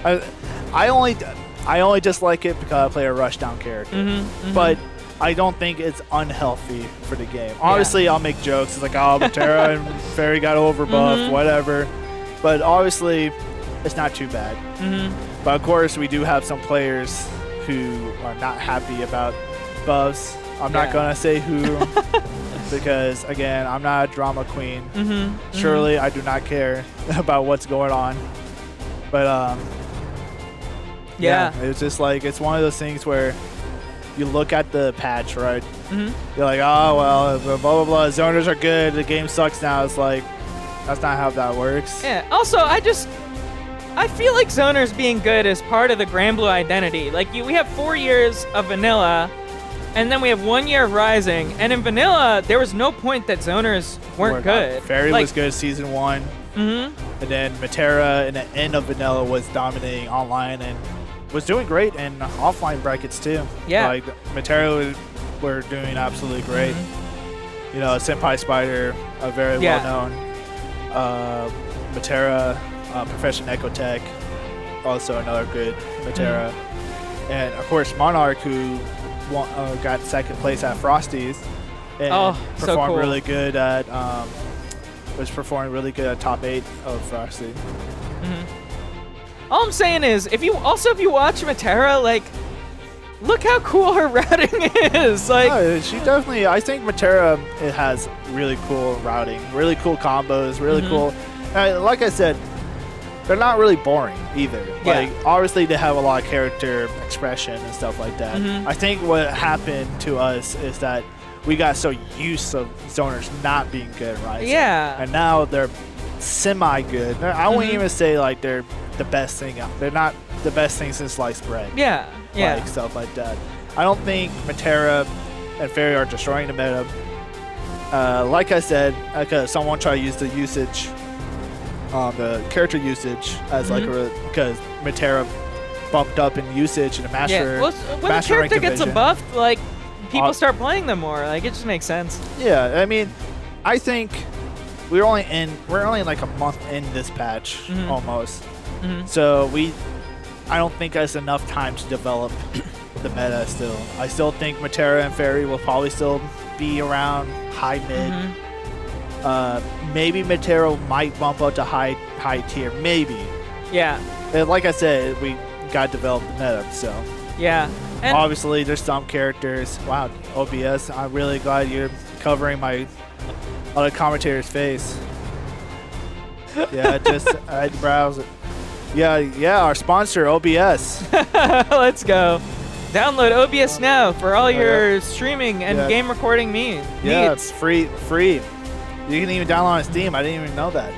I only dislike it because I play a rushdown character. But I don't think it's unhealthy for the game. Obviously, I'll make jokes. It's like, oh, Metera and Fairy got overbuffed, whatever. But obviously, it's not too bad. But of course, we do have some players who are not happy about buffs. I'm not going to say who because, again, I'm not a drama queen. Surely, I do not care about what's going on. But, it's just like, it's one of those things where you look at the patch, right? You're like, oh, well, blah, blah, blah. Zoners are good. The game sucks now. It's like, that's not how that works. Yeah. Also, I feel like zoners being good is part of the Granblue identity. Like, we have 4 years of vanilla, and then we have 1 year of Rising. And in vanilla, there was no point that zoners weren't good. Fairy was good season 1. And then Metera in the end of vanilla was dominating online and was doing great in offline brackets too. Yeah. Like Metera were doing absolutely great. You know, Senpai Spider, very well known. Metera, Profession Ecotech, also another good Metera. And of course Monarch, who got second place at Frosty's and performed really good at was performing really good at top 8 of Frosty. All I'm saying is, if you watch Metera, like, look how cool her routing is. Like, she definitely. I think Metera it has really cool routing, really cool combos, really cool. Like I said, they're not really boring either. Like, obviously they have a lot of character expression and stuff like that. I think what happened to us is that we got so used to zoners not being good, right? Yeah. And now they're semi-good. I wouldn't even say like they're the best thing out. They're not the best thing since sliced bread. Yeah. Like stuff like that. I don't think Metera and Fairy are destroying the meta. Like I said, someone tried to use the usage, the character usage as like because Metera bumped up in usage in the master. Yeah, well, when the character gets a buff, like people start playing them more. Like it just makes sense. Yeah, I mean, I think we're only like a month in this patch almost. So I don't think that's enough time to develop the meta still. I still think Metera and Fairy will probably still be around high mid. Maybe Metera might bump up to high tier, maybe. Yeah. And like I said, we got to develop the meta, so. Yeah. And obviously, there's some characters. Wow, OBS, I'm really glad you're covering my other commentator's face. Yeah, just I had to browse it. Yeah, our sponsor, OBS. Let's go. Download OBS now for all your streaming and game recording needs. Yeah, it's free. You can even download on Steam. I didn't even know that.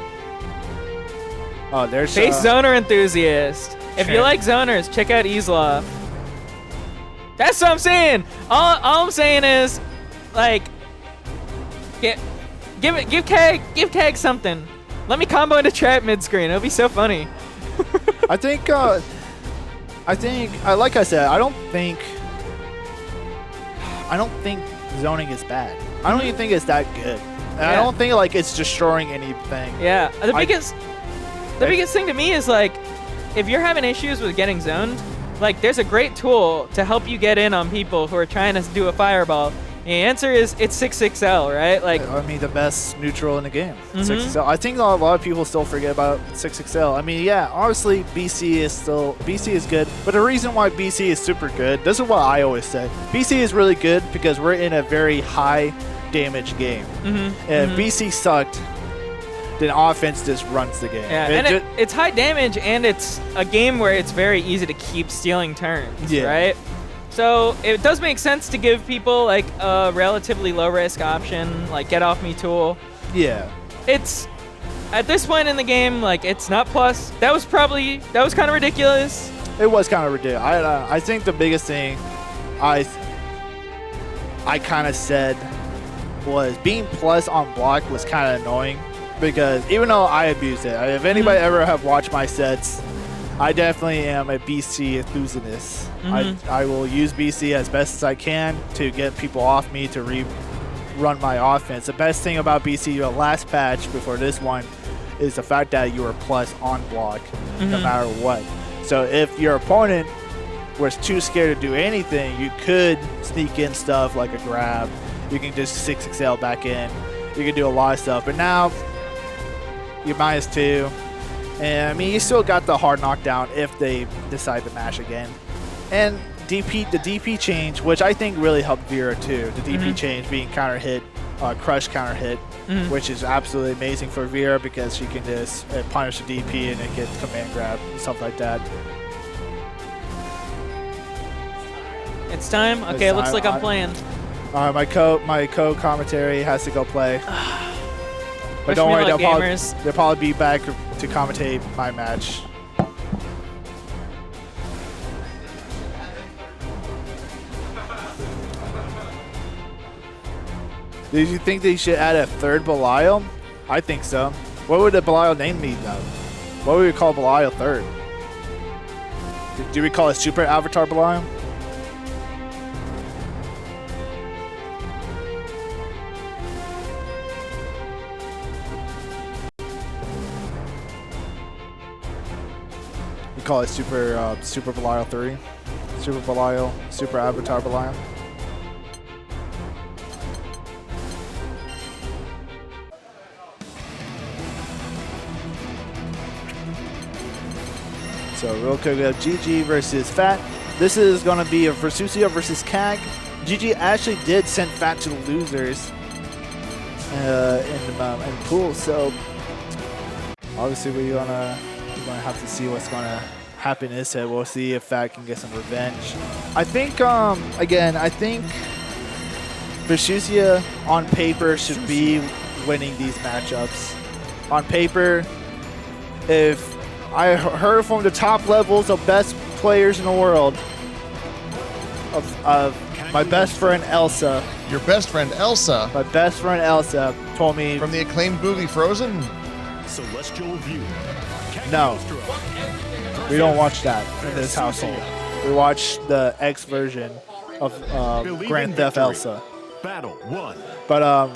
Oh, there's Face Zoner enthusiast. If you like zoners, check out Easlaw. That's what I'm saying. All I'm saying is, like, give Keg something. Let me combo into trap mid screen. It'll be so funny. I think, like I said, I don't think zoning is bad. I don't even think it's that good. And I don't think like it's destroying anything. Yeah, the biggest thing to me is like, if you're having issues with getting zoned, like there's a great tool to help you get in on people who are trying to do a fireball. The answer is it's 6XL, right? Like, I mean, the best neutral in the game. 6XL. I think a lot of people still forget about 6XL. I mean, yeah, obviously BC is good, but the reason why BC is super good, this is what I always say. BC is really good because we're in a very high damage game. And if BC sucked, then offense just runs the game. Yeah, it's high damage, and it's a game where it's very easy to keep stealing turns, right? So it does make sense to give people like a relatively low risk option, like get off me tool. Yeah. It's at this point in the game, like it's not plus. That was kind of ridiculous. It was kind of ridiculous. I think the biggest thing I kind of said was being plus on block was kind of annoying because even though I abused it, if anybody ever have watched my sets, I definitely am a BC enthusiast. I will use BC as best as I can to get people off me to run my offense. The best thing about BC, the last patch before this one, is the fact that you are plus on block no matter what. So if your opponent was too scared to do anything, you could sneak in stuff like a grab. You can just 6XL back in. You can do a lot of stuff. But now, you're -2. And I mean, you still got the hard knockdown if they decide to mash again. And the DP change, which I think really helped Vira too. The DP change being counter hit, crush counter hit, which is absolutely amazing for Vira because she can just punish the DP and then get command grab and stuff like that. It's time? Okay, it looks like I'm playing. My co-commentary has to go play. But don't worry, they'll probably be back to commentate my match. Do you think they should add a third Belial? I think so. What would the Belial name be though? What would we call Belial third? Do we call it Super Avatar Belial? We call it Super Belial 3. Super Belial, Super Avatar Belial. So real quick, we have Jiji versus Fat. This is going to be a Versusia versus Kag. Jiji actually did send Fat to the losers in the pool. So obviously we're gonna have to see what's gonna happen in this set. We'll see if Fat can get some revenge. I think again, I think Versusia on paper should be winning these matchups. On paper, if I heard from the top levels of best players in the world of my best friend Elsa. Your best friend Elsa. My best friend Elsa told me. From the acclaimed movie Frozen? Celestial View. No. We don't watch that in this household. We watch the X version of Grand Theft Elsa. Battle 1. But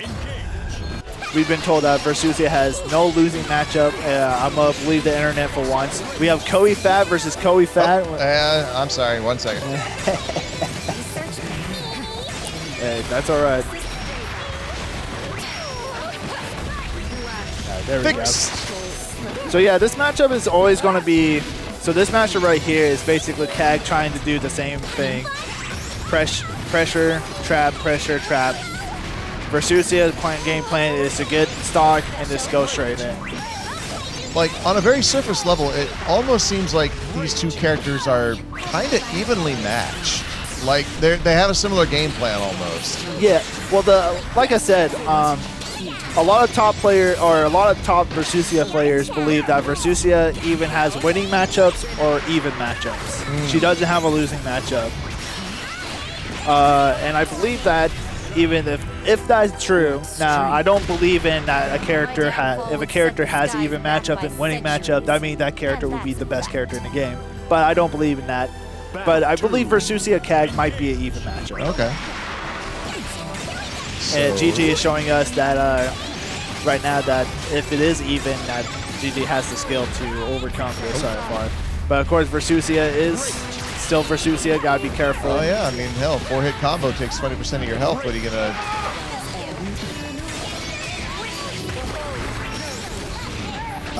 we've been told that Versusia has no losing matchup. I'm going to believe the internet for once. We have Koei Fat versus Koei Fat. I'm sorry, 1 second. Hey, that's all right. There we go. So yeah, this matchup is always going to be. So this matchup right here is basically CAG trying to do the same thing. Pressure, trap, pressure, trap. Versusia's game plan is to get stock and just go straight in. Like, on a very surface level, it almost seems like these two characters are kind of evenly matched. Like, they have a similar game plan almost. Yeah, well, like I said, a lot of top Versusia players believe that Versusia even has winning matchups or even matchups. She doesn't have a losing matchup. And I believe that even if that's true, now I don't believe in that if a character has an even matchup and winning matchup, that means that character would be the best character in the game. But I don't believe in that. But I believe Versusia CAG might be an even matchup. Okay. And Jiji is showing us that right now that if it is even, that Jiji has the skill to overcome this so far. But of course, Versusia is still Versusia. Gotta be careful. Oh yeah, I mean, hell, 4-hit combo takes 20% of your health. What are you gonna?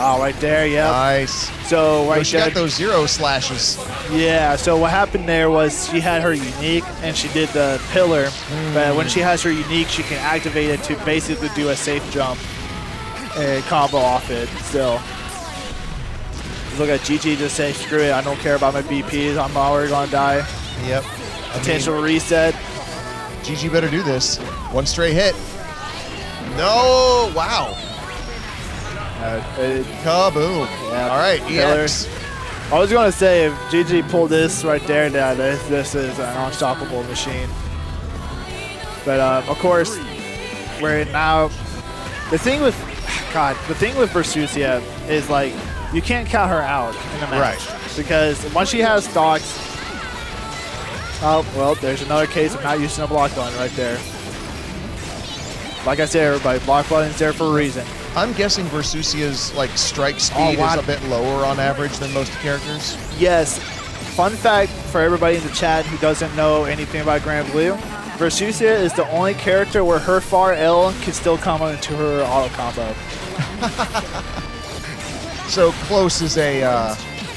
Oh, right there, yeah. Nice. So right she there, got those 0 slashes. Yeah. So what happened there was she had her unique and she did the pillar, but when she has her unique, she can activate it to basically do a safe jump and combo off it. Still, look at Jiji just say, "Screw it, I don't care about my BPs. I'm already gonna die." Yep. Potential reset. Jiji better do this. 1 straight hit. No! Wow. Kaboom. Yeah, all right, EX. I was going to say, if Jiji pulled this right there, this is an unstoppable machine. But, of course, we're now... The thing with Versusia is, like, you can't count her out in the match. Right. Because once she has stocks... Oh, well, there's another case of not using a block button right there. Like I said, everybody, block button's there for a reason. I'm guessing Versusia's like strike speed is a bit lower on average than most characters. Yes. Fun fact for everybody in the chat who doesn't know anything about Grand Blue, Versusia is the only character where her far L can still come into her auto combo. So close is a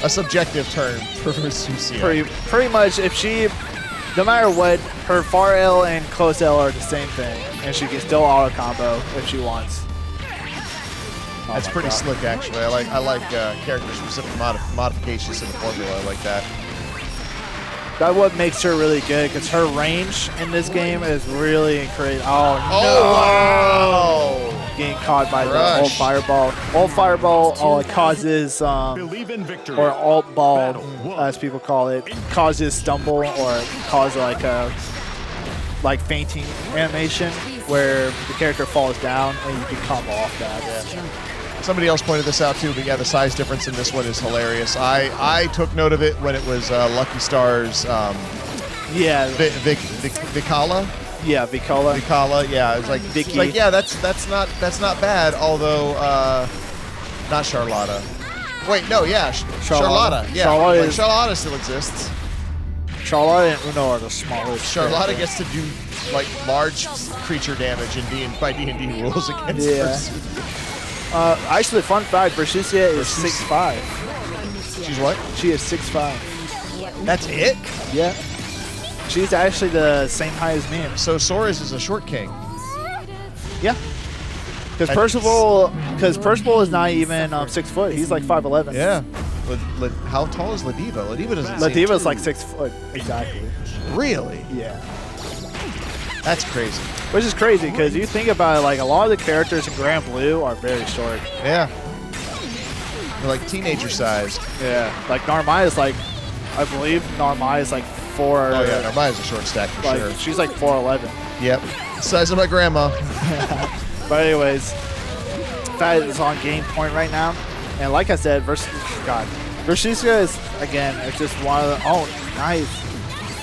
subjective term for Versusia. Pretty much, if she, no matter what, her far L and close L are the same thing, and she can still auto combo if she wants. That's pretty slick, actually. I like character-specific modifications to the formula like that. That's what makes her really good, because her range in this game is really crazy. Oh, no! Wow. Getting caught by the old fireball. Old fireball causes, or alt ball, as people call it, causes stumble or cause like fainting animation, where the character falls down and you can combo off that. Yeah. Somebody else pointed this out too, but yeah, the size difference in this one is hilarious. I took note of it when it was LuckyStar's Vikala. Yeah, Vikala. Vikala, yeah. It's like Vicky. It's like, yeah, that's not bad, although not Charlotta. Wait, no, yeah, Charlotta. Yeah, Charlotta still exists. Charlotta and Uno are the smallest. Charlotta gets to do like large creature damage by D&D rules against Versusia. Actually, fun fact, Versusia is 6'5". She's what? She is 6'5". That's it? Yeah. She's actually the same height as me. So Soriz is a short king. Yeah. Because Percival is not even 6 foot. He's like 5'11". Yeah. How tall is Ladiva? Ladiva doesn't. Ladiva's like 6 foot exactly. Really? Yeah. That's crazy. Which is crazy because you think about it, like a lot of the characters in Grand Blue are very short. Yeah. They're like teenager sized. Yeah. Like Narmai is like, I believe Narmai is like 4. Oh yeah, no, mine's a short stack for like, sure. She's like 4'11". Yep, size of my grandma. But anyways, Fat is on game point right now, and like I said, Versusia is again. It's just one of the. Oh, nice.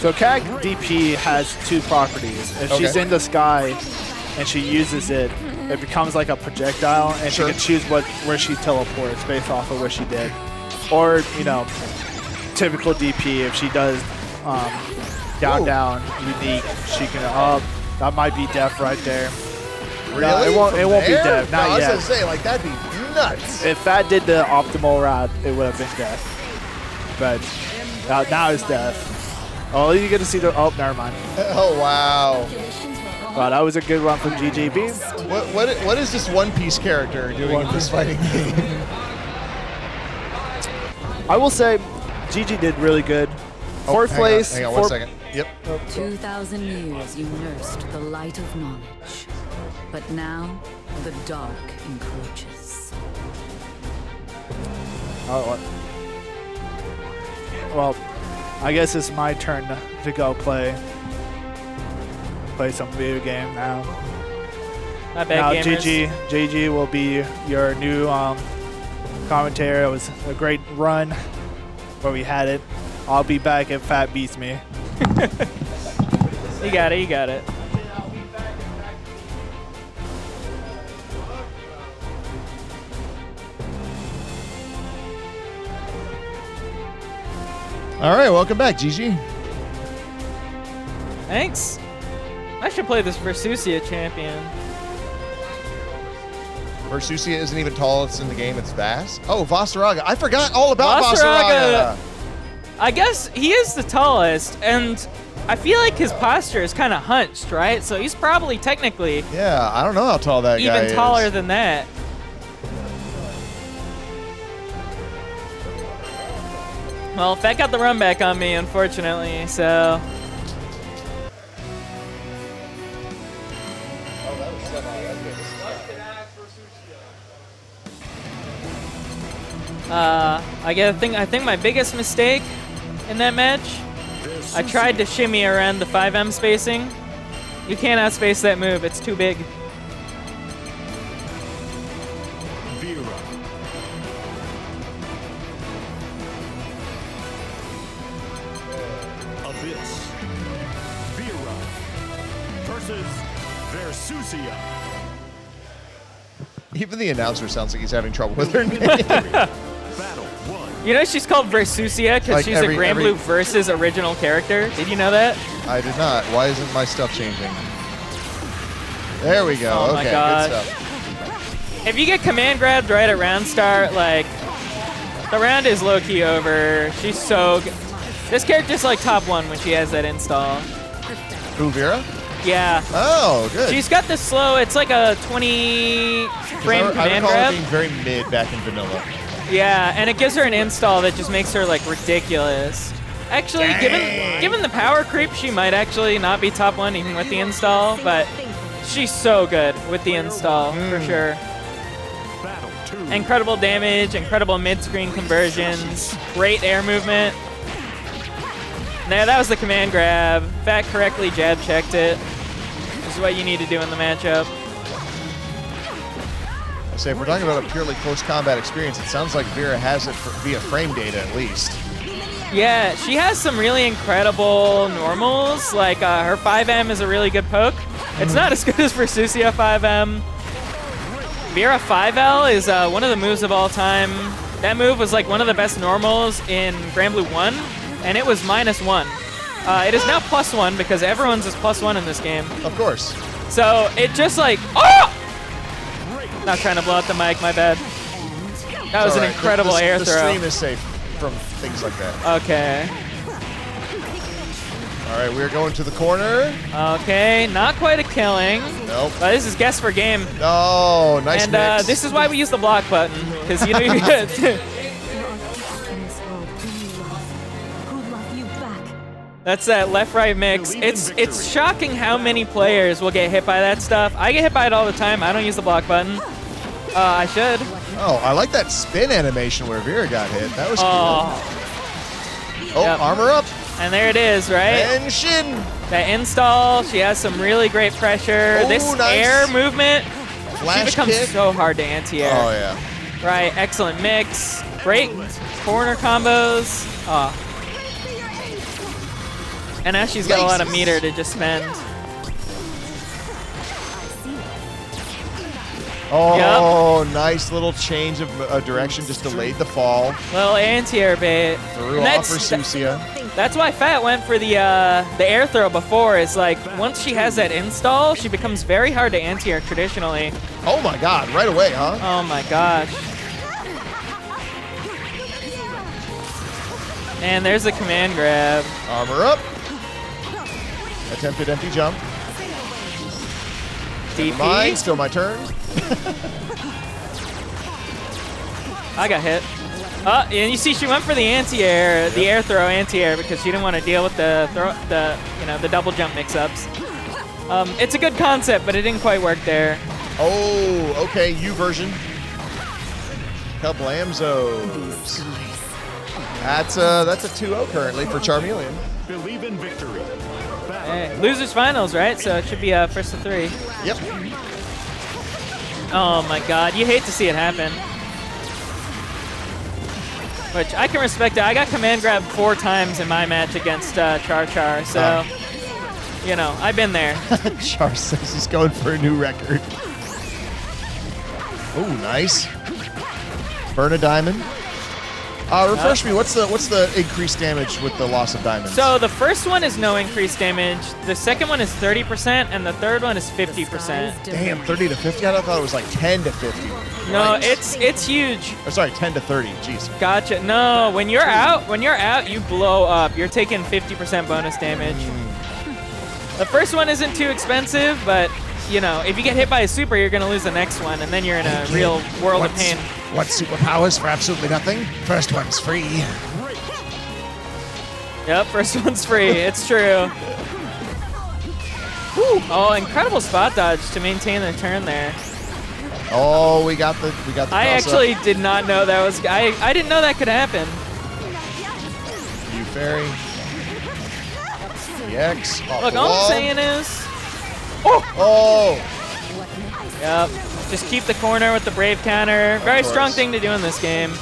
So CAG DP has 2 properties. If she's in the sky and she uses it, it becomes like a projectile, and she can choose where she teleports based off of what she did. Or, you know, typical DP, if she does down, unique, she can up. That might be death right there. Really? No, it won't be death. Not I was yet. gonna say, like, that'd be nuts. If Fat did the optimal route, it would have been death. But now it's death. Oh, you get to see the. Oh, never mind. Oh wow. Wow, that was a good run from GGB. What is this One Piece character doing in this fighting game? I will say, GG did really good. Fourth place. Hang on 1 second. Yep. 2,000 years you nursed the light of knowledge, but now the dark encroaches. Oh, well, I guess it's my turn to go play some video game now. Not bad, gamers. GG will be your new commentator. It was a great run where we had it. I'll be back if Fat beats me. You got it, you got it. All right, welcome back, Jiji. Thanks. I should play this Versusia champion. Versusia isn't even tallest in the game, it's Vass. Oh, Vasaraga. I forgot all about Vasaraga. I guess he is the tallest, and I feel like his posture is kind of hunched, right? So he's probably technically Yeah, I don't know how tall that guy is. even taller than that. Well, Fat got the run back on me, unfortunately, so. I think my biggest mistake in that match, I tried to shimmy around the 5M spacing. You can't outspace that move, it's too big. Vira. Abyss. Vira versus Versusia. Even the announcer sounds like he's having trouble with her name. Battle 1. You know she's called Versusia because Like she's a Granblue versus original character. Did you know that? I did not. Why isn't my stuff changing? There we go. Oh okay, my gosh. good stuff. If you get command grabbed right at round start, like, the round is low-key over. She's so good. This character's like top 1 when she has that install. Who, Vira? Yeah. Oh, good. She's got this slow, it's like a 20 frame I command recall grab. it being very mid back in vanilla. Yeah, and it gives her an install that just makes her like ridiculous. Actually, given the power creep, she might actually not be top 1 even with the install, but she's so good with the install for sure. Battle 2. Incredible damage, incredible mid-screen conversions, great air movement. Now that was the command grab. Fat correctly jab checked it. This is what you need to do in the matchup. I say, if we're talking about a purely close combat experience, it sounds like Vira has it via frame data at least. Yeah, she has some really incredible normals. Like her 5M is a really good poke. It's not as good as Versusia 5M. Vira 5L is one of the moves of all time. That move was like one of the best normals in Granblue 1, and it was -1. It is now +1 because everyone's is +1 in this game. Of course. So it just like, oh! Not trying to blow out the mic, my bad. That was an incredible air throw. The stream is safe from things like that. Okay. All right, we're going to the corner. Okay, not quite a killing. Nope. But this is guess for game. No, nice And mix. this is why we use the block button, because you know you get. That's that left-right mix. It's shocking how many players will get hit by that stuff. I get hit by it all the time. I don't use the block button. I should. Oh, I like that spin animation where Vira got hit. That was cool. Oh, Yep. armor up. And there it is, right? And Shin. That install, she has some really great pressure. Oh, this nice. air movement, Flash she becomes kick. so hard to anti-air. Oh, yeah. Right, excellent mix. Great corner combos. Oh. And now she's got a lot of meter to just spend. Oh, nice little change of direction. Just delayed the fall. Little anti-air bait. Threw And off Versusia. That's why Fat went for the air throw before. It's like once she has that install, she becomes very hard to anti-air traditionally. Oh my God! Right away, huh? Oh my gosh. And there's the command grab. Armor up. Attempted empty jump. DP. Mine, still my turn. I got hit. And you see, she went for the anti-air, the air throw anti-air because she didn't want to deal with the double jump mix-ups. It's a good concept, but it didn't quite work there. Oh, okay, U version. Kablamzos. That's a 2-0 currently for Charmeleon. Believe in victory. Hey, losers finals, right? So it should be first to 3. Yep. Oh my God, you hate to see it happen. Which I can respect it. I got command grab 4 times in my match against CharChar, so you know, I've been there. Char says he's going for a new record. Oh, nice. Burn a diamond. Refresh me. What's the increased damage with the loss of diamonds? So the first one is no increased damage. The second one is 30%, and the third one is 50%. Damn, 30 to 50. I thought it was like 10 to 50. No, Yikes. it's huge. Oh, sorry, 10 to 30. Jeez. Gotcha. No, when you're out, you blow up. You're taking 50% bonus damage. The first one isn't too expensive, but you know, if you get hit by a super, you're gonna lose the next one, and then you're in a real world of pain. What superpowers for absolutely nothing? First one's free. Yep, first one's free. It's true. Woo. Oh, incredible spot dodge to maintain the turn there. Oh, we got the I actually did not know that was. I didn't know that could happen. You fairy. EX. Look, all I'm saying is. Oh. Yep. Just keep the corner with the Brave counter. Very strong thing to do in this game.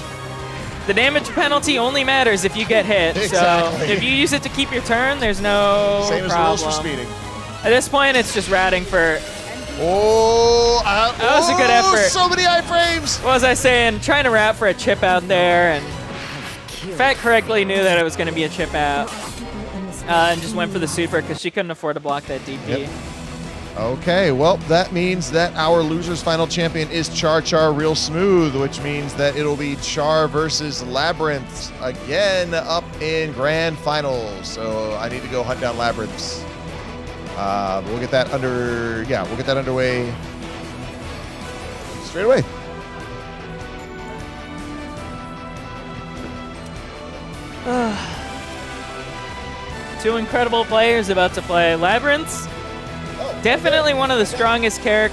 The damage penalty only matters if you get hit. Exactly. So if you use it to keep your turn, there's no Same as the rules for speeding. At this point, it's just ratting for. Oh, that was a good effort. So many iframes. What was I saying? Trying to rat for a chip out there, and Fat correctly knew that it was going to be a chip out, and just went for the super because she couldn't afford to block that DP. Yep. Okay, well, that means that our loser's final champion is CharCharRealSmooth, which means that it'll be Char versus LabrinthZ again up in grand finals. So I need to go hunt down LabrinthZ. We'll get that underway straight away. Two incredible players about to play. LabrinthZ, definitely one of the strongest players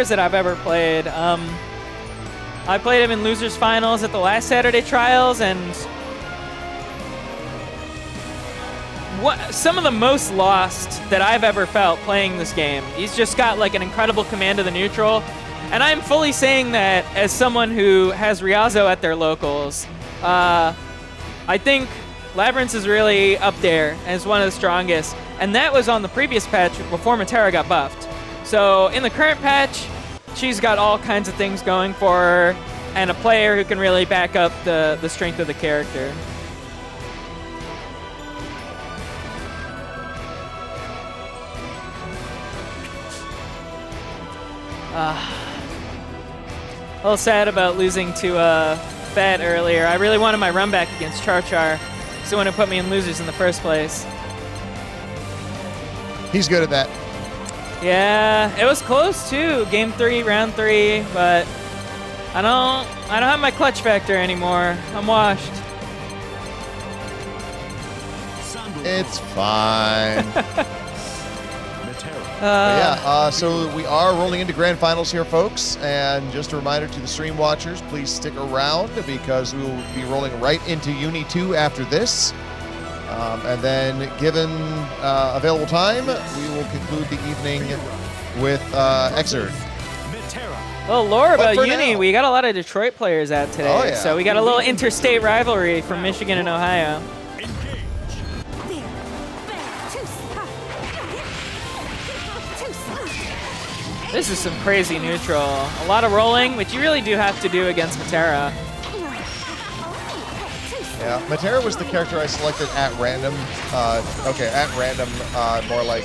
that I've ever played. I played him in losers finals at the last Saturday trials, and some of the most lost that I've ever felt playing this game. He's just got like an incredible command of the neutral, and I'm fully saying that as someone who has Riazo at their locals. I think LabrinthZ is really up there as one of the strongest, and that was on the previous patch before Metera got buffed. So in the current patch, she's got all kinds of things going for her, and a player who can really back up the strength of the character. A little sad about losing to Fat earlier. I really wanted my run back against CharChar, so when it put me in losers in the first place. He's good at that. Yeah, it was close too. Game 3, round 3, but I don't have my clutch factor anymore. I'm washed. It's fine. So we are rolling into grand finals here, folks, and just a reminder to the stream watchers, please stick around because we will be rolling right into Uni 2 after this. And then, given available time, we will conclude the evening with Xrd. Well, lore about for Uni, now. we got a lot of Detroit players out today. Oh, yeah. So we got a little interstate rivalry from Michigan and Ohio. This is some crazy neutral. A lot of rolling, which you really do have to do against Metera. Yeah, Metera was the character I selected at random. Okay, at random, more like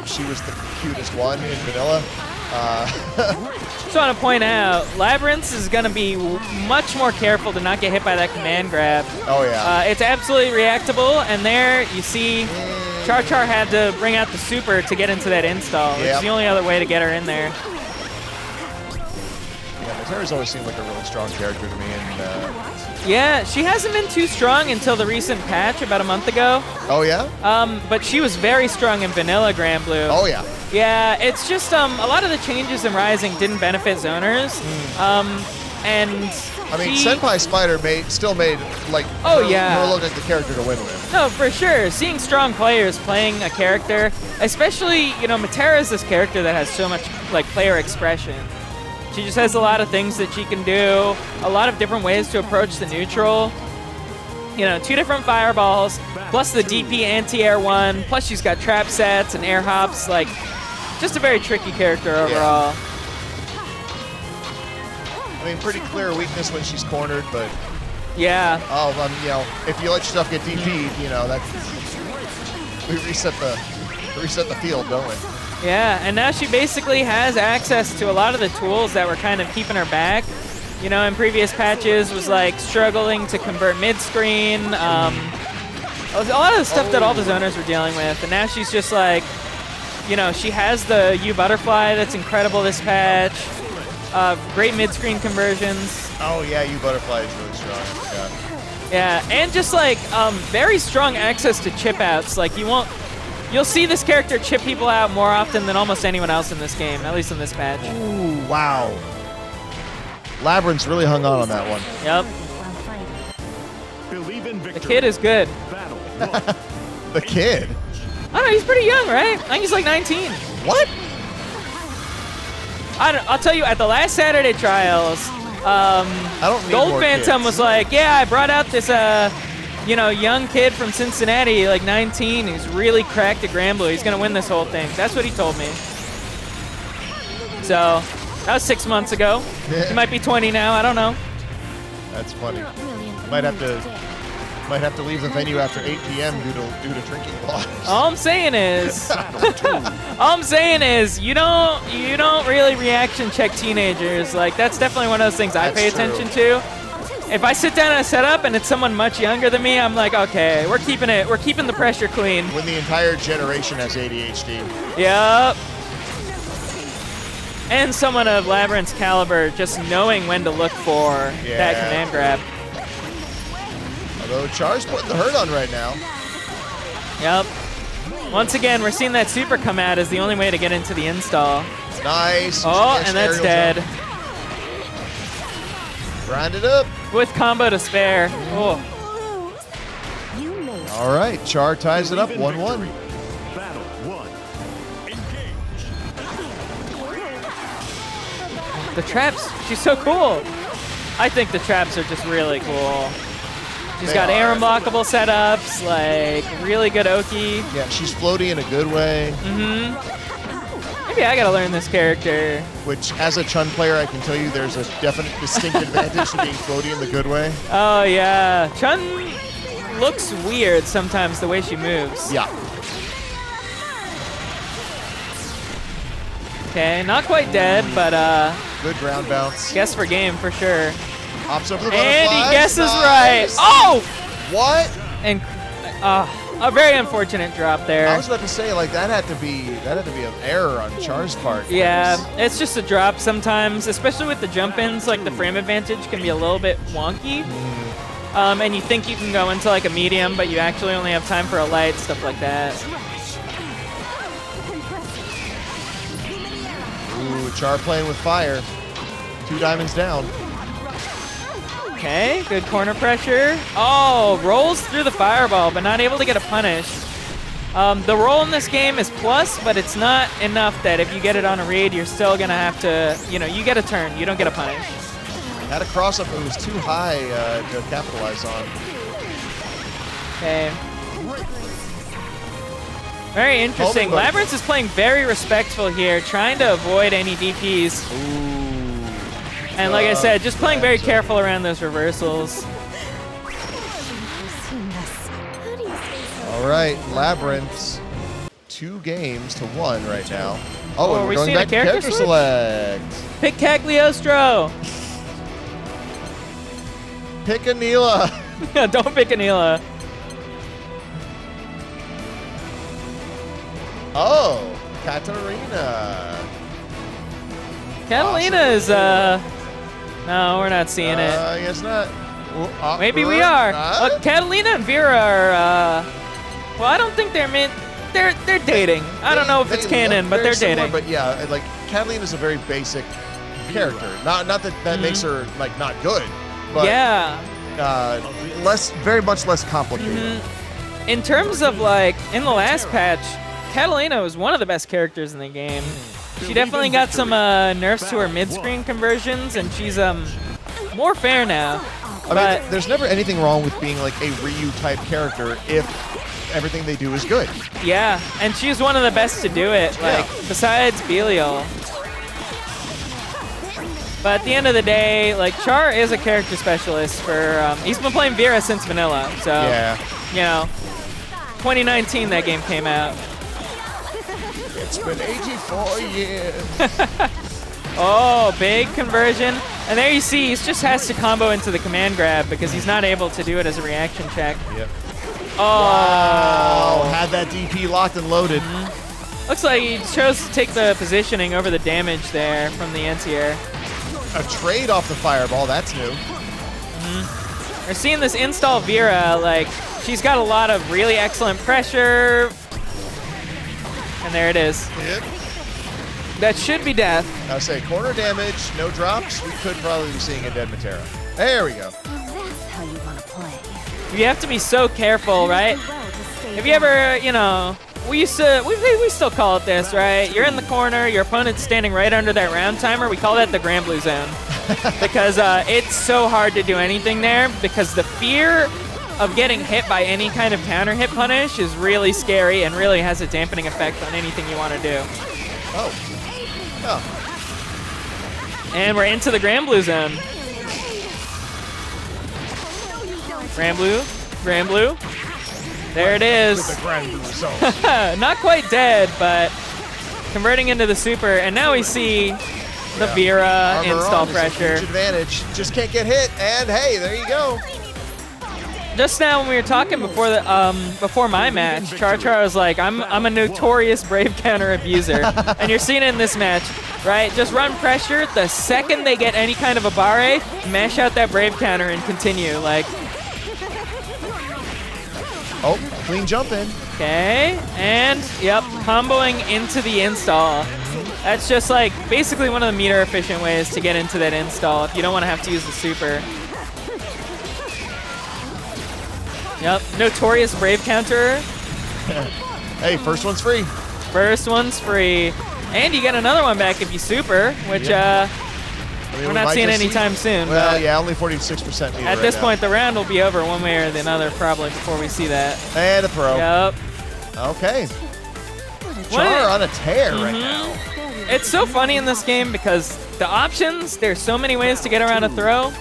she was the cutest one in vanilla. Just want to point out, LabrinthZ is going to be much more careful to not get hit by that command grab. Oh, yeah. It's absolutely reactable, and there you see CharChar had to bring out the super to get into that install. It's Yep. the only other way to get her in there. Yeah, Metera's always seemed like a really strong character to me. And Yeah, she hasn't been too strong until the recent patch about a month ago. oh, yeah? But she was very strong in vanilla Granblue. Oh, yeah. Yeah, it's just a lot of the changes in Rising didn't benefit zoners. And I mean, she- Senpai Spider still made, like, Oh, her, yeah. her look like the character to win with. No, for sure. Seeing strong players playing a character, especially, Metera is this character that has so much, like, player expression. She just has a lot of things that she can do, a lot of different ways to approach the neutral. 2 different fireballs, plus the DP anti-air one, plus she's got trap sets and air hops, like, just a very tricky character overall. I mean, pretty clear weakness when she's cornered, but Yeah. if you let yourself get DP'd, that's we reset the field, don't we? Yeah, and now she basically has access to a lot of the tools that were kind of keeping her back. In previous patches was like struggling to convert mid-screen. A lot of the stuff that all the zoners were dealing with, and now she's just like, she has the U butterfly that's incredible this patch. Great mid-screen conversions. Oh yeah, U butterfly is really strong. Yeah. Yeah, and just like very strong access to chip outs. Like you'll see this character chip people out more often than almost anyone else in this game, at least in this patch. Ooh, wow. LabrinthZ really hung on that one. Yep. Believe in victory. The kid is good. Battle 1. The kid? I don't know, he's pretty young, right? I think he's like 19. What? I'll tell you, at the last Saturday trials, I don't need Gold more Phantom kids. was like, yeah, I brought out this, young kid from Cincinnati, like 19, who's really cracked at Granblue. He's going to win this whole thing. That's what he told me. So, that was 6 months ago. He might be 20 now. I don't know. That's funny. Might have to leave the venue after 8 p.m. due to drinking waters. All I'm saying is, you don't really reaction check teenagers. Like, that's definitely one of those things I That's pay true. attention to. If I sit down at a setup and it's someone much younger than me, I'm like, okay, we're keeping the pressure clean. When the entire generation has ADHD. Yep. And someone of LabrinthZ caliber just knowing when to look for that command grab. Although Char's putting the hurt on right now. Yep. Once again, we're seeing that super come out as the only way to get into the install. Nice. Oh, Nice and that's aerial dead. jump. Grind it up. With combo to spare. Oh. All right, Char ties it up 1-1. Battle 1. Engage. The traps, she's so cool. I think the traps are just really cool. She's They got are. air unblockable setups, like really good Oki. Yeah, she's floaty in a good way. Maybe I gotta learn this character. Which, as a Chun player, I can tell you there's a definite distinct advantage to being floaty in the good way. Oh yeah, Chun looks weird sometimes the way she moves. Yeah. Okay, not quite dead, but Good ground bounce. guess for game for sure. Hops over the And butterfly. he guesses right. Nice. Oh! What? And a very unfortunate drop there. I was about to say, like, that had to be an error on Char's part. Yeah, it's just a drop sometimes, especially with the jump-ins. Like, the frame advantage can be a little bit wonky. And you think you can go into, like, a medium, but you actually only have time for a light, stuff like that. Ooh, Char playing with fire. 2 diamonds down. Okay, good corner pressure. Oh, rolls through the fireball, but not able to get a punish. The roll in this game is plus, but it's not enough that if you get it on a read, you're still going to have to, you know, you get a turn. You don't get a punish. Had a cross-up, but it was too high to capitalize on. Okay. Very interesting. LabrinthZ is playing very respectful here, trying to avoid any DPs. Ooh. And like I said, just playing very careful around those reversals. All right, LabrinthZ, 2 games to 1 right now. Oh, and are we we're going seeing back a to character character switch? select. Pick Cagliostro. Pick Anila. Don't pick Anila. Oh, Katarina. Catalina is, no, we're not seeing it. It's not. Maybe we are. Catalina and Vira are, well, I don't think they're meant. They're dating. I don't know if it's canon, but they're dating. But yeah, like Catalina's a very basic character. Not that makes her like not good, but yeah, very much less complicated. In terms of like in the last patch, Catalina was one of the best characters in the game. She definitely got some nerfs to her mid-screen conversions, and she's more fair now. I mean, there's never anything wrong with being like a Ryu-type character if everything they do is good. Yeah, and she's one of the best to do it, like, besides Belial. But at the end of the day, like, Char is a character specialist for, he's been playing Vira since vanilla, so, you know, 2019 that game came out. It's been 84 years. Oh, big conversion. And there you see, he just has to combo into the command grab because he's not able to do it as a reaction check. Yep. Oh. Wow. Had that DP locked and loaded. Looks like he chose to take the positioning over the damage there from the anti-air. A trade off the fireball, that's new. We're seeing this install Vira, like, she's got a lot of really excellent pressure. And there it is. Yep. That should be death. I would say corner damage, no drops. We could probably be seeing a dead Metera. There we go. That's how you want to play. You have to be so careful, right? Have you ever, you know, we still call it this, right? You're in the corner, your opponent's standing right under that round timer. We call that the Grand Blue Zone. Because it's so hard to do anything there because the fear of getting hit by any kind of counter hit punish is really scary and really has a dampening effect on anything you want to do. Oh. Oh. And we're into the Grand Blue Zone. Grand Blue, Grand Blue. There it is. The Grand Blue Zone. Not quite dead, but converting into the super. And now we see the Vira Armor install on is a pressure. huge advantage. Just can't get hit. And hey, there you go. Just now when we were talking before the before my match, CharChar was like, I'm a notorious Brave counter abuser. And you're seeing it in this match, right? Just run pressure. The second they get any kind of a barre, mash out that Brave counter and continue. Like, oh, clean jump in. okay, and yep, comboing into the install. That's just like basically one of the meter efficient ways to get into that install if you don't want to have to use the super. Yep, notorious Brave counter. Hey, first one's free. First one's free. And you get another one back if you super, which I mean, we're not might seeing just anytime soon. Well, but yeah, only 46% meter at this right point, the round will be over one way or the other probably before we see that. now. And a throw. Yep. Okay. Char on a tear right now. It's so funny in this game because the options, there's so many ways to get around a throw.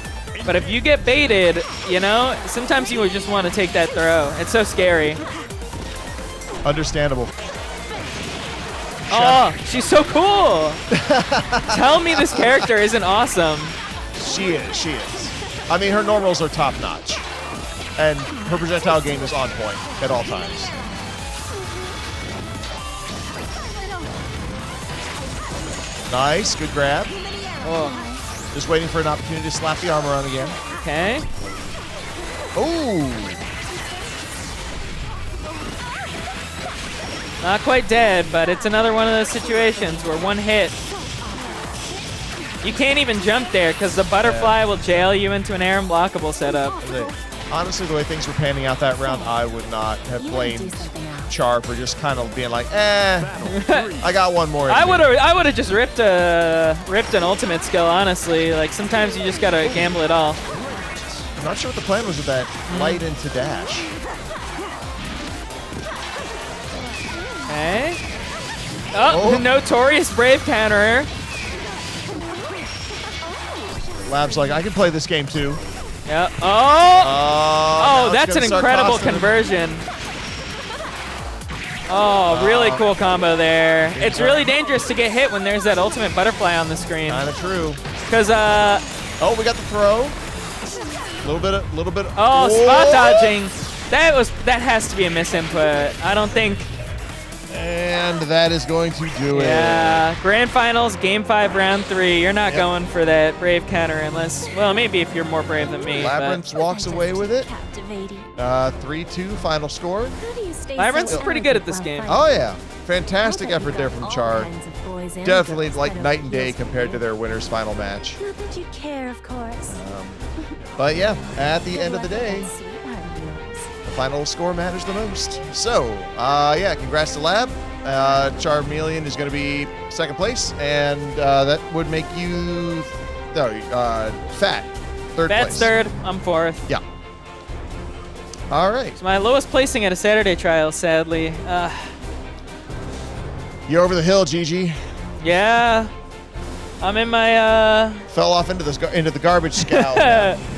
But if you get baited, you know, sometimes you would just want to take that throw. It's so scary. Understandable. Oh, she's so cool. Tell me this character isn't awesome. She is. I mean, her normals are top notch. And her projectile game is on point at all times. Nice, good grab. Oh, Just waiting for an opportunity to slap the armor on again. okay. Ooh. Not quite dead, but it's another one of those situations where one hit. You can't even jump there because the butterfly will jail you into an air unblockable setup. Honestly, the way things were panning out that round, I would not have blamed Char for just kind of being like, I got one more. I would have just ripped an ultimate skill, honestly. Like, sometimes you just gotta gamble it all. I'm not sure what the plan was with that light into dash. Okay. Oh, notorious Brave counter. Lab's like, I can play this game too. Yeah. Oh, that's an incredible conversion. Oh, really cool combo there. It's really dangerous to get hit when there's that ultimate butterfly on the screen. Kind of true. Because oh, we got the throw. Little bit. Oh, spot dodging. That has to be a misinput. I don't think. And that is going to do it. Yeah, Grand Finals, Game 5, Round 3. You're not going for that Brave counter unless, well, maybe if you're more brave than me. LabrinthZ walks away with it. 3-2 final score. LabrinthZ is pretty good at this game. Oh, yeah. Fantastic effort there from Char. Definitely like night and day compared to their winner's final match. Not that you care, of course. But yeah, at the end of the day, the final score matters the most. So, yeah, congrats to Lab. CharMeleon is going to be second place, and that would make you Fat third place. Fat's third. I'm fourth. Yeah. All right. It's my lowest placing at a Saturday trial, sadly. You're over the hill, Jiji. Yeah. I'm in my fell off into the garbage scow.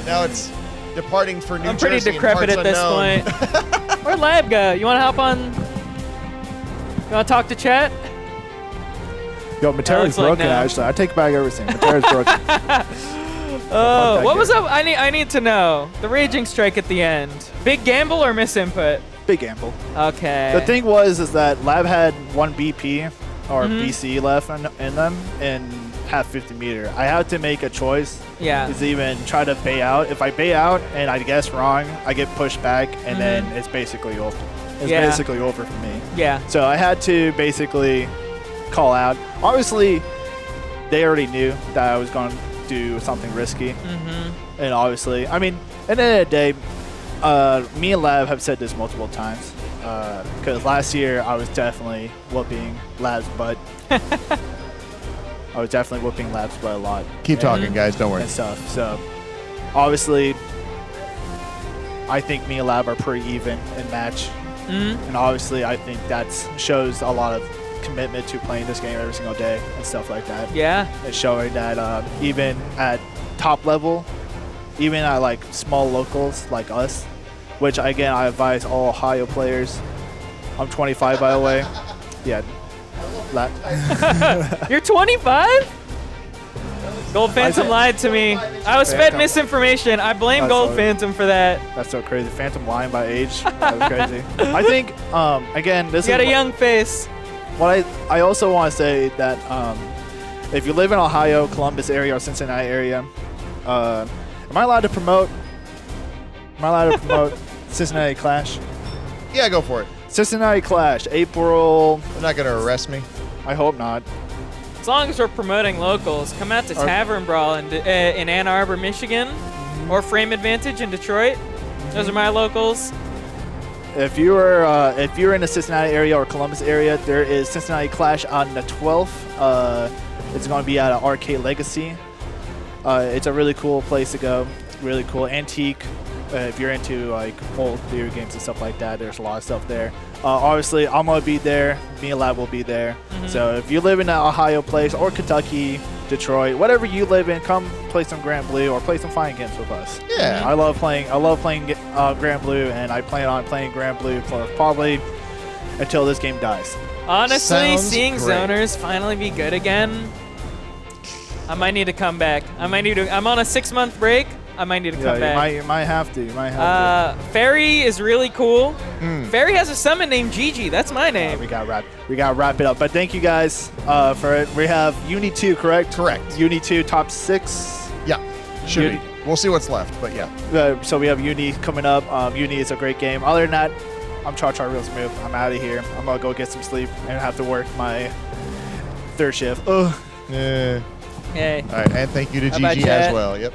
Now it's departing for New Jersey. I'm pretty decrepit at this point. Where'd Lab go? You want to hop on? You want to talk to chat? Yo, Metera's broken, actually. I take back everything. Metera's broken. Oh, what was up? I need to know. The Raging Strike at the end. Big gamble or misinput? Big gamble. Okay. The thing is that Lab had 1 BP or BC left in them and half 50 meter. I had to make a choice. Yeah. Is even try to bay out. If I bay out and I guess wrong, I get pushed back and then it's basically over. It's basically over for me. Yeah. So I had to basically call out. Obviously, they already knew that I was going to do something risky. And obviously, I mean, at the end of the day, me and Lab have said this multiple times. Because last year, I was definitely whooping Lab's butt. I was definitely whooping Lab's butt a lot. Keep talking, guys. Don't worry. And stuff. So, obviously, I think me and Lab are pretty even in match. And obviously, I think that shows a lot of commitment to playing this game every single day and stuff like that. Yeah. It's showing that even at top level, even at like small locals like us, which again, I advise all Ohio players. I'm 25, by the way. Yeah. You're 25? Gold Phantom lied to me. I was fed misinformation. I blame Gold Phantom for that. That's so crazy. Phantom lying by age. That was crazy. I think, again, this is... You got a young face. What I also want to say that if you live in Ohio, Columbus area, or Cincinnati area, am I allowed to promote? Am I allowed to promote Cincinnati Clash? Yeah, go for it. Cincinnati Clash, April... They're not going to arrest me. I hope not. As long as we're promoting locals, come out to Tavern Brawl in Ann Arbor, Michigan, or Frame Advantage in Detroit. Those are my locals. If you're in the Cincinnati area or Columbus area, there is Cincinnati Clash on the 12th. It's going to be at Arcade Legacy. It's a really cool place to go. Really cool antique. If you're into like old video games and stuff like that, there's a lot of stuff there. Obviously, I'm gonna be there. Me and Lab will be there. So if you live in an Ohio place or Kentucky, Detroit, whatever you live in, come play some Grand Blue or play some fighting games with us. Yeah. I love playing Grand Blue, and I plan on playing Grand Blue probably until this game dies. Honestly, Sounds seeing great. zoners finally be good again, I might need to come back. I'm on a 6-month break. I might need to come back. You might have to. Fairy is really cool. Fairy has a summon named Jiji. That's my name. We got to wrap it up. But thank you guys for it. We have Uni 2, correct? Correct. Uni 2 top 6. Yeah, should be. We'll see what's left, but yeah. So we have Uni coming up. Uni is a great game. Other than that, I'm CharCharRealSmooth. I'm out of here. I'm going to go get some sleep and have to work my 3rd shift. Ugh. Yeah. Yay. All right, and thank you to Bye-bye, Gigi chat. as well. Yep.